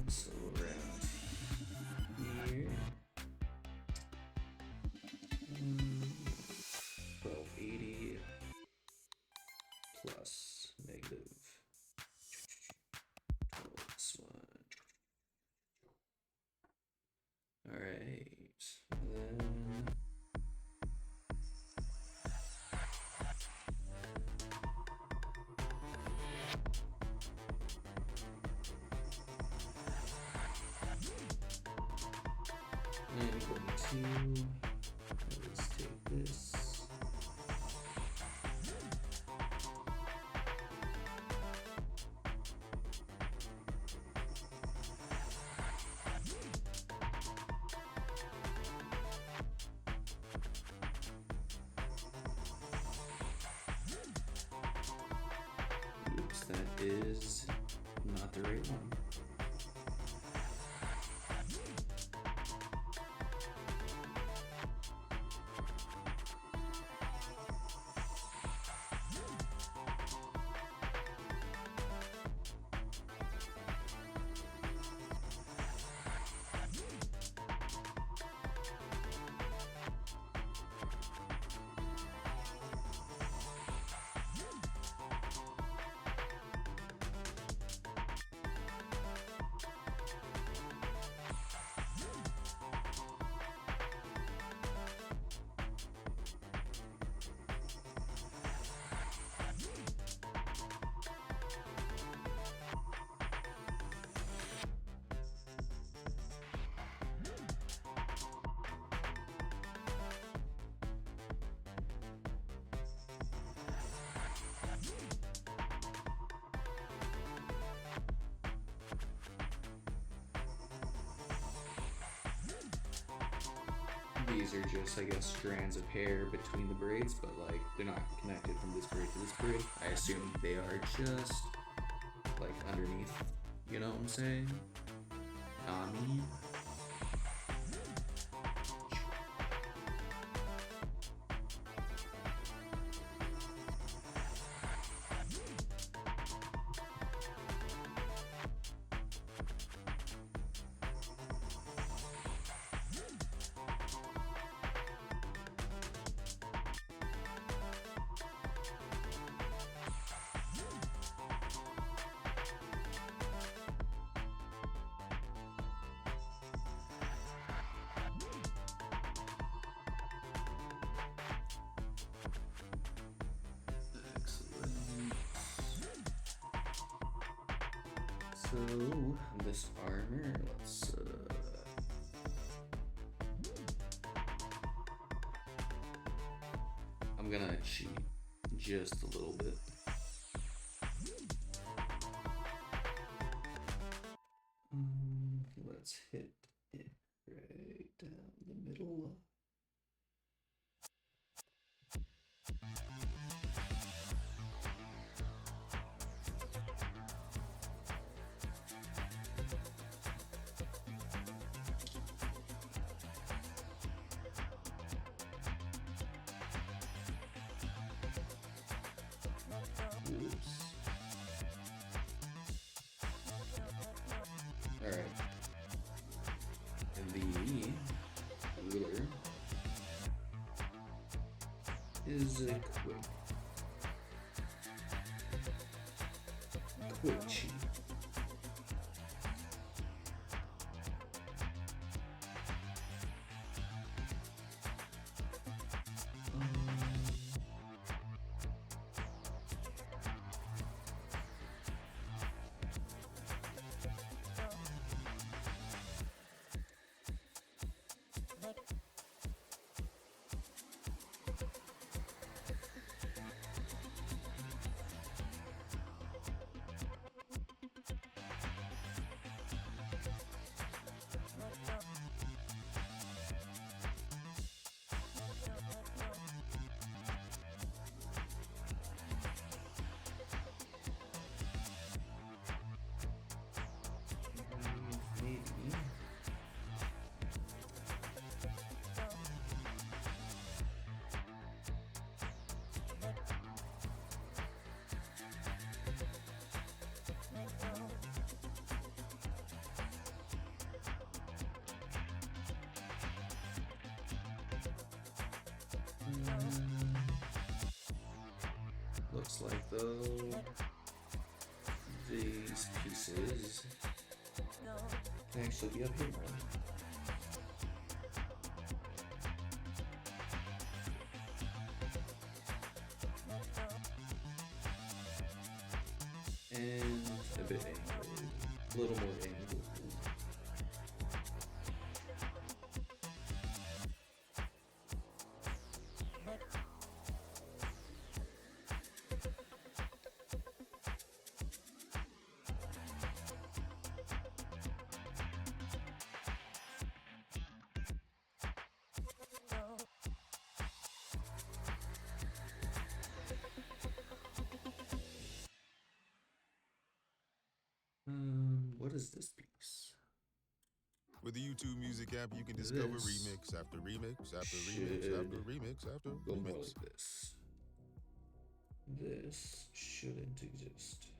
So around here, 1280 plus negative 12 this one. All right, then. I'm going to let's take this. Oops, that is not the right one. These are just, I guess, strands of hair between the braids, but like they're not connected from this braid to this braid. I assume they are just like underneath, you know what I'm saying? Nami. So this armor, let's I'm gonna cheat just a little bit. Let's hit it right down the middle. Oops. is a Quichi. Maybe. Looks like though these pieces can actually be up here more. And a bit angled, a little more angled. What is this piece? With the YouTube Music app, you can discover This remix after remix after remix after should remix after go more remix. like this. This shouldn't exist.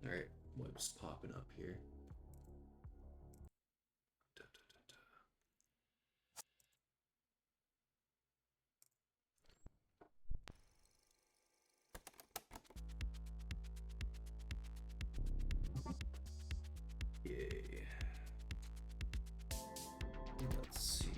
Alright, what's popping up here? Da, da, da, da. Yay. Let's see.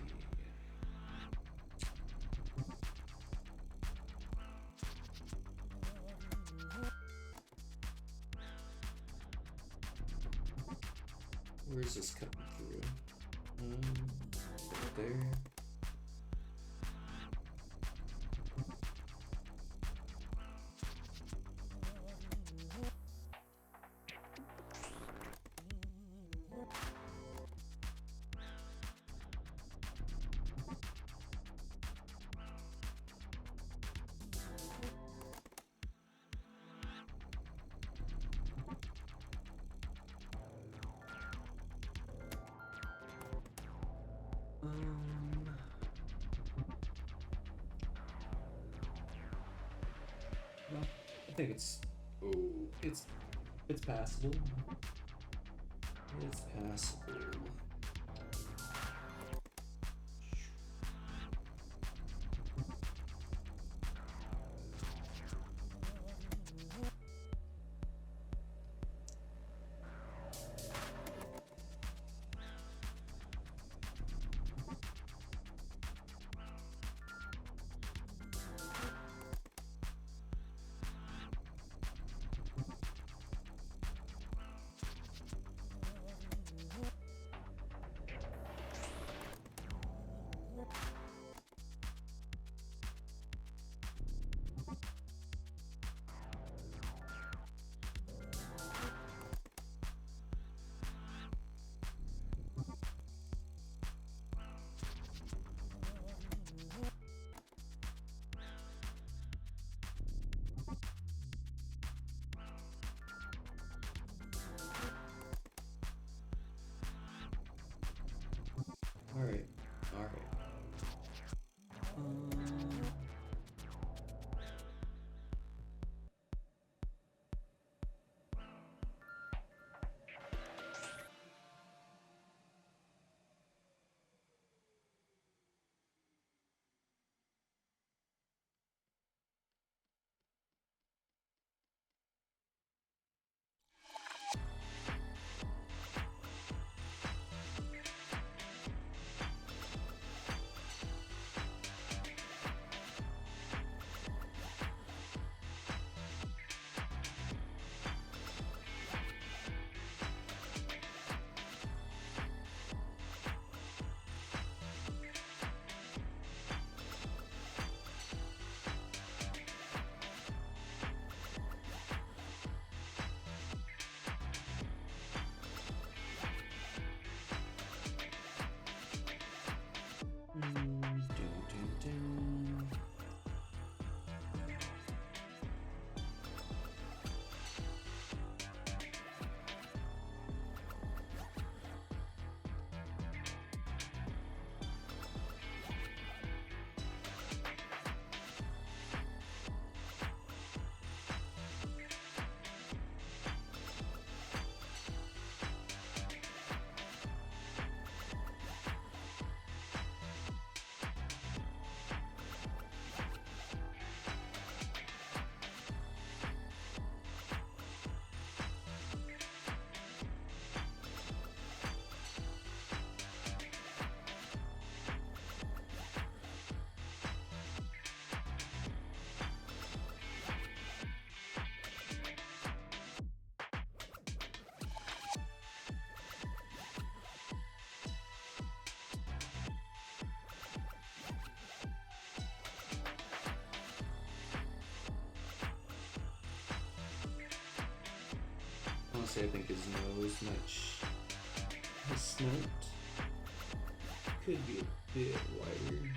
Where's this coming through? Right there. Well, I think it's it's passable. It's passable. honestly, I think his nose much. His snout could be a bit wider.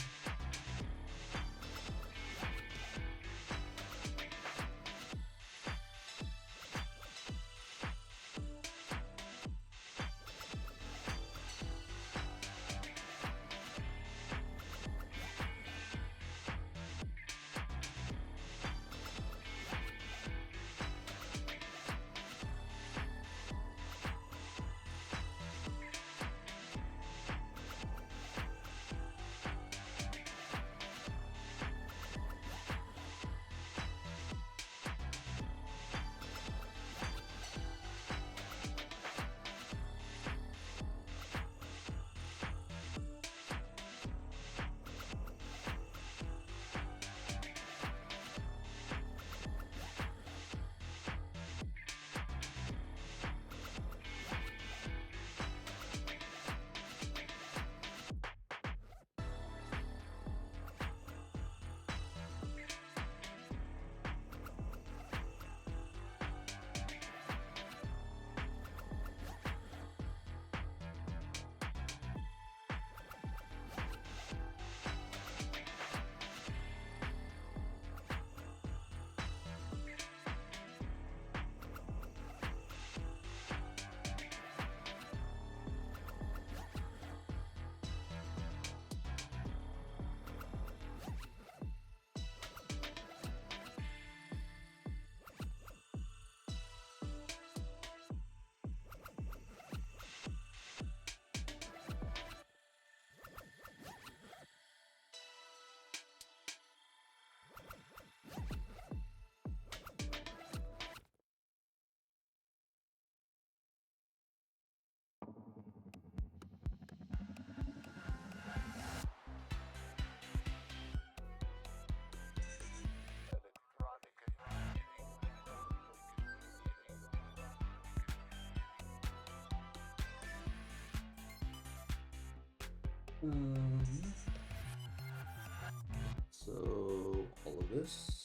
So all of this.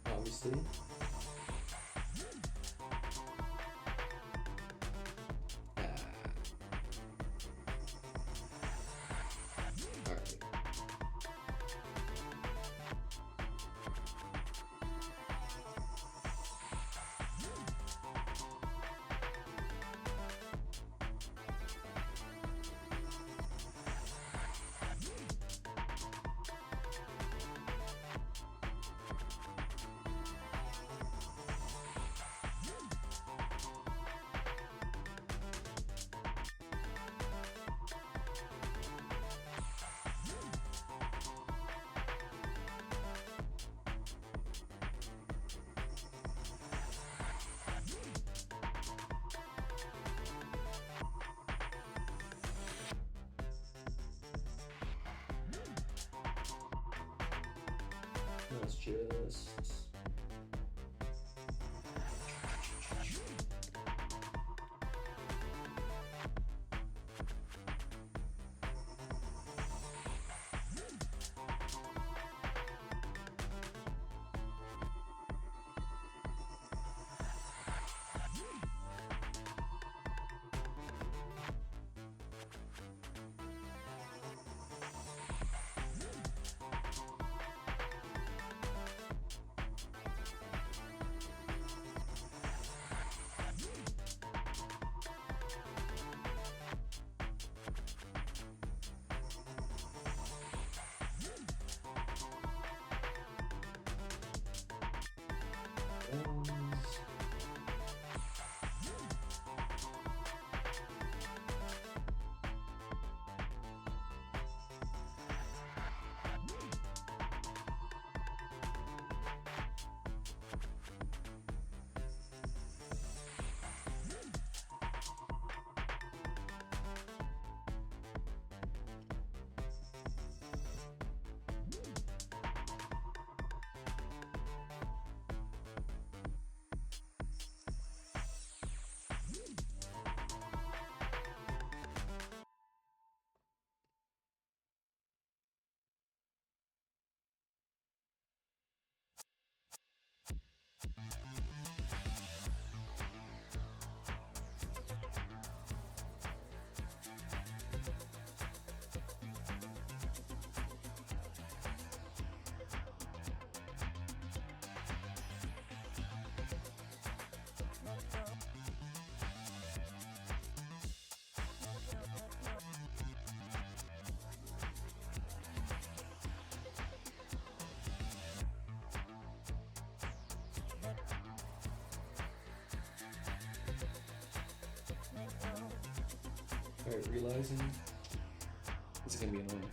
Obviously. despite realizing it's gonna be annoying.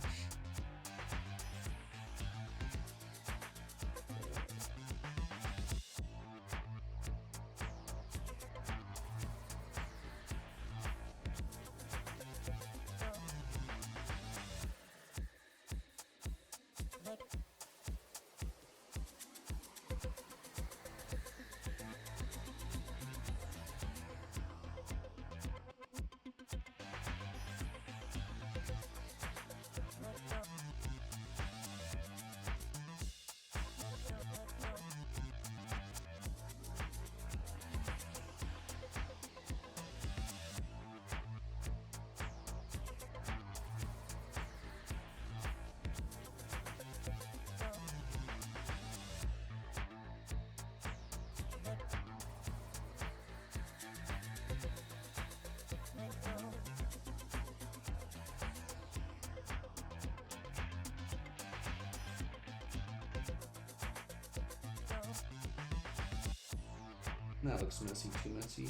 That looks messy, too messy.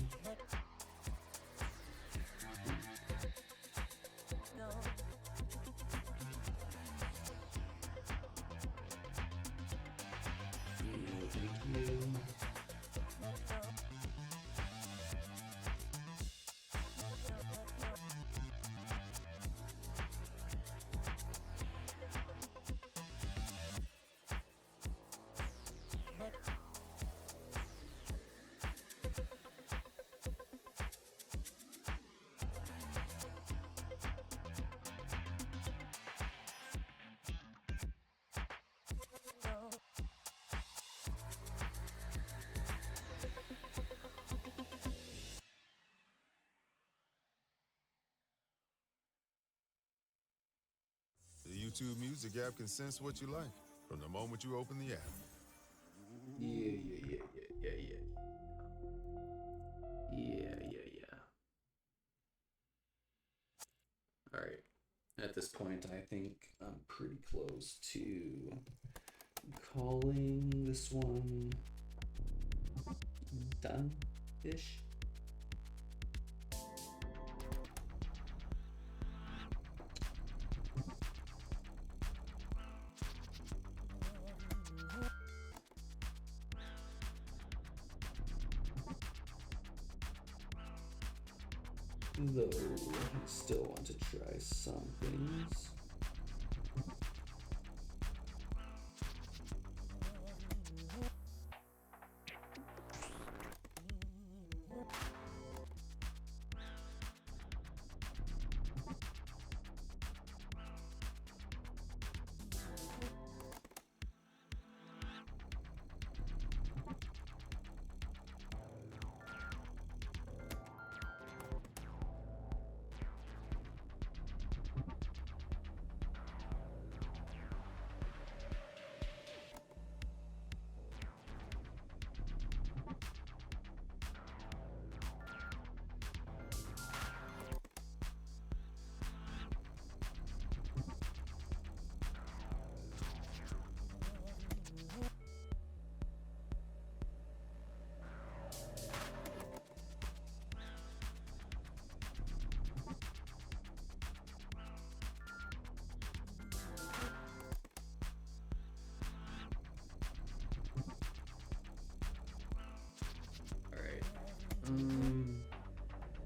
No, thank you. The YouTube Music app can sense what you like from the moment you open the app. Yeah. Alright. At this point, I think I'm pretty close to calling this one done-ish. Though I still want to try some things.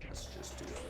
Let's just do it.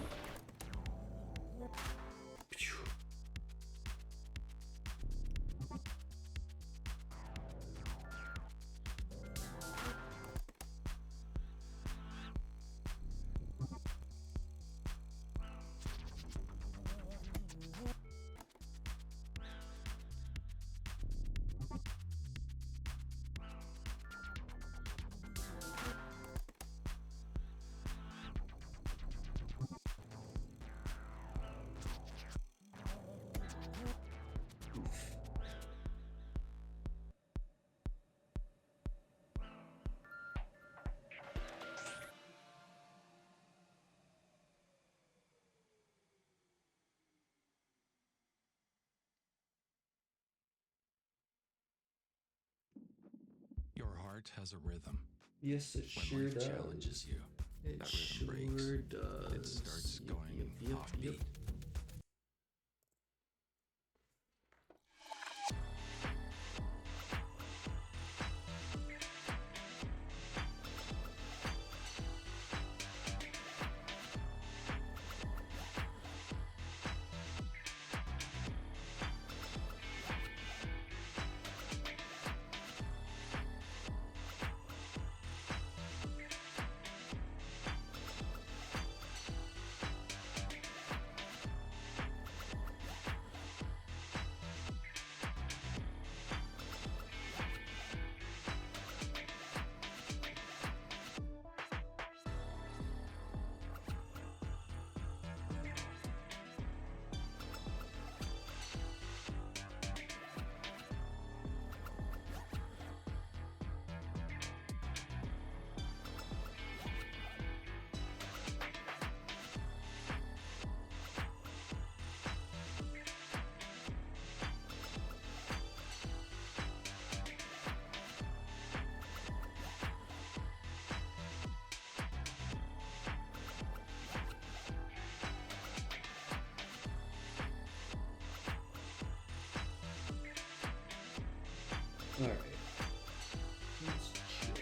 Your heart has a rhythm. Yes, it When sure life does. challenges you, It that sure rhythm breaks. does. It starts going Yep. offbeat. Alright. Let's choose.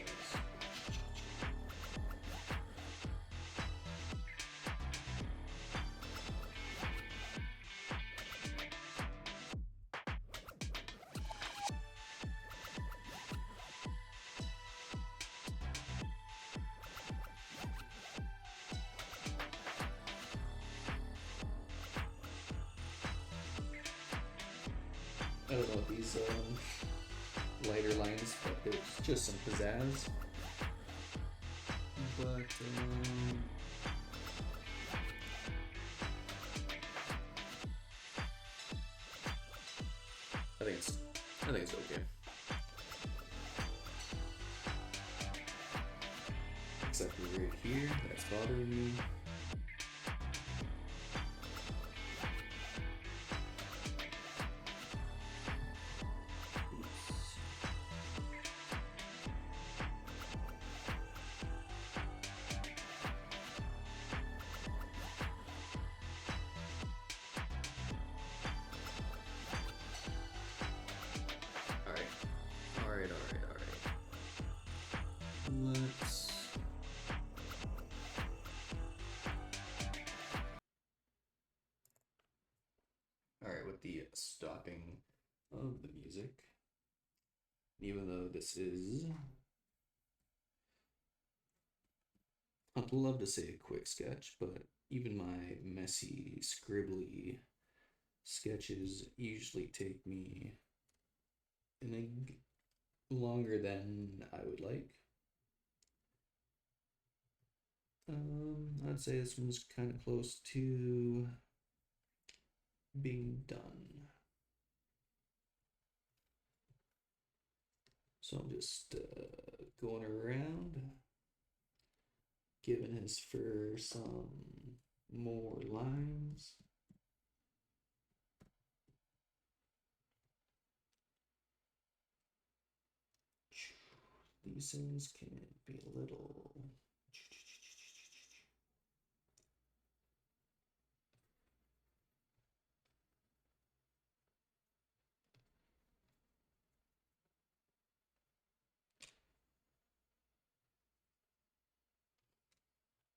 I don't know what these lighter lines, but there's just some pizzazz. But I think it's okay. Except for right here, that's bothering me. Alright. Let's... Alright, with the stopping of the music, even though this is... I'd love to say a quick sketch, but even my messy, scribbly sketches usually take me longer than I would like. I'd say this one's kind of close to being done. So I'm just going around, giving his fur some more lines. These things can be a little...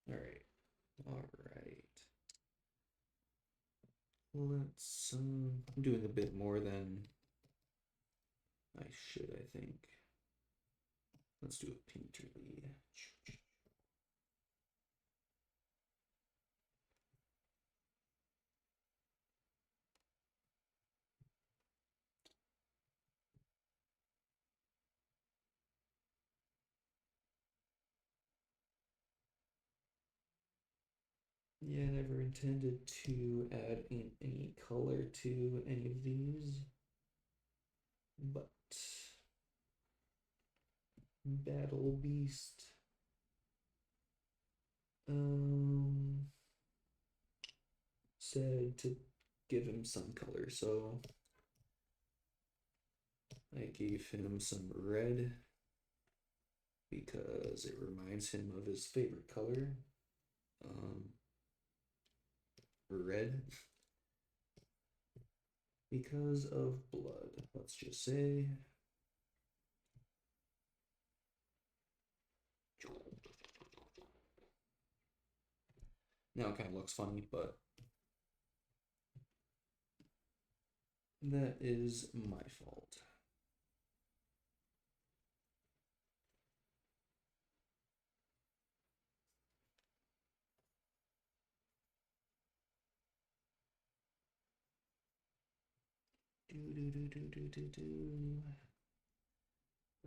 All right. Let's, I'm doing a bit more than I should, I think. Let's do a painterly. Yeah, I never intended to add in any color to any of these, but Battle Beast. Said to give him some color, so I gave him some red because it reminds him of his favorite color, red, because of blood, let's just say. Now it kind of looks funny, but that is my fault.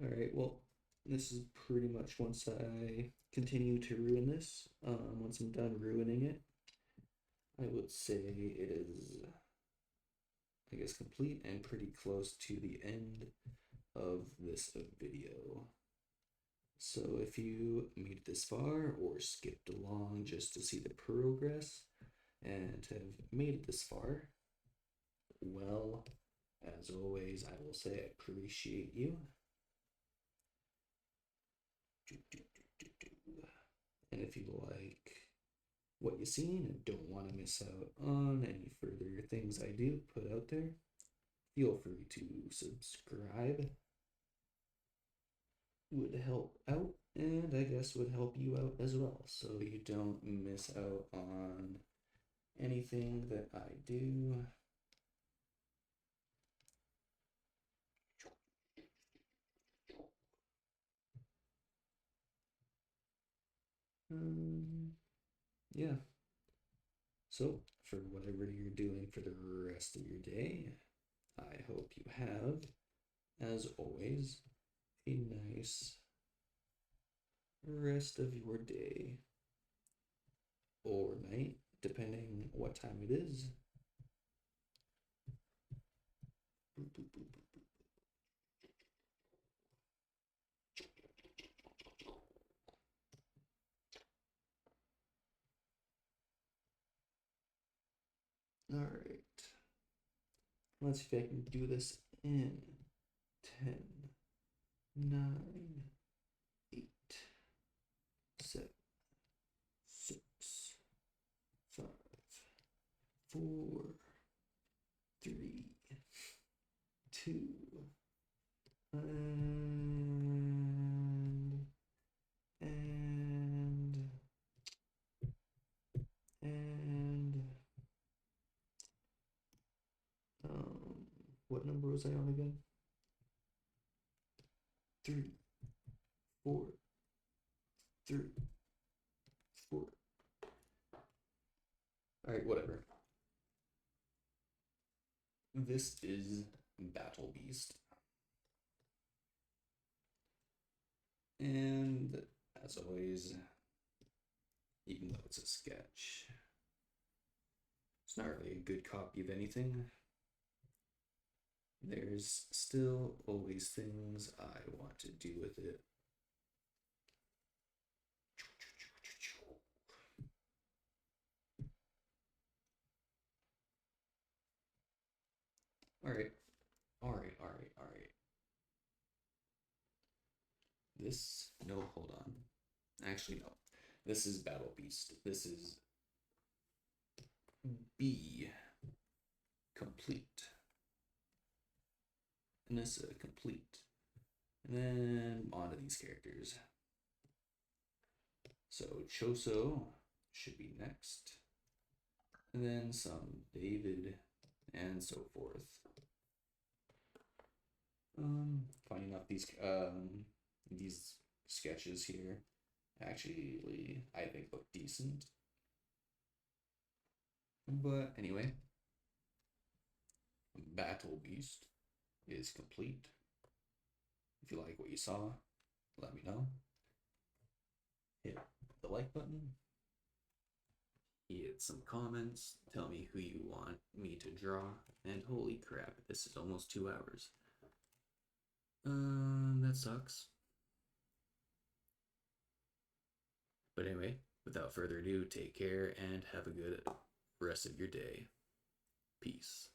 All right, well, this is pretty much once I continue to ruin this, once I'm done ruining it, I would say it is, I guess, complete and pretty close to the end of this video. So if you made it this far or skipped along just to see the progress and have made it this far, well, as always, I will say I appreciate you. And if you like what you've seen and don't want to miss out on any further things I do put out there, feel free to subscribe. would help out, and I guess would help you out as well, so you don't miss out on anything that I do. Yeah. So, for whatever you're doing for the rest of your day, I hope you have, as always, a nice rest of your day or night, depending what time it is. All right. Let's see if I can do this in 10, 9, 8, 7, 6, 5, 4, 3, 2, and what number was I on again? 3, 4, 3, 4. All right, whatever. This is Battle Beast. And as always, even though it's a sketch, it's not really a good copy of anything. There's still always things I want to do with it. All right. No, hold on. Actually, no. This is Battle Beast. This is B complete. Anissa complete. And then on to these characters. So Choso should be next. And then some David and so forth. Finding out these sketches here actually I think look decent. But anyway, Battle Beast is complete. If you like what you saw, let me know. Hit the like button. Hit some comments. Tell me who you want me to draw. And holy crap, this is almost 2 hours. That sucks. But anyway, without further ado, take care and have a good rest of your day. Peace.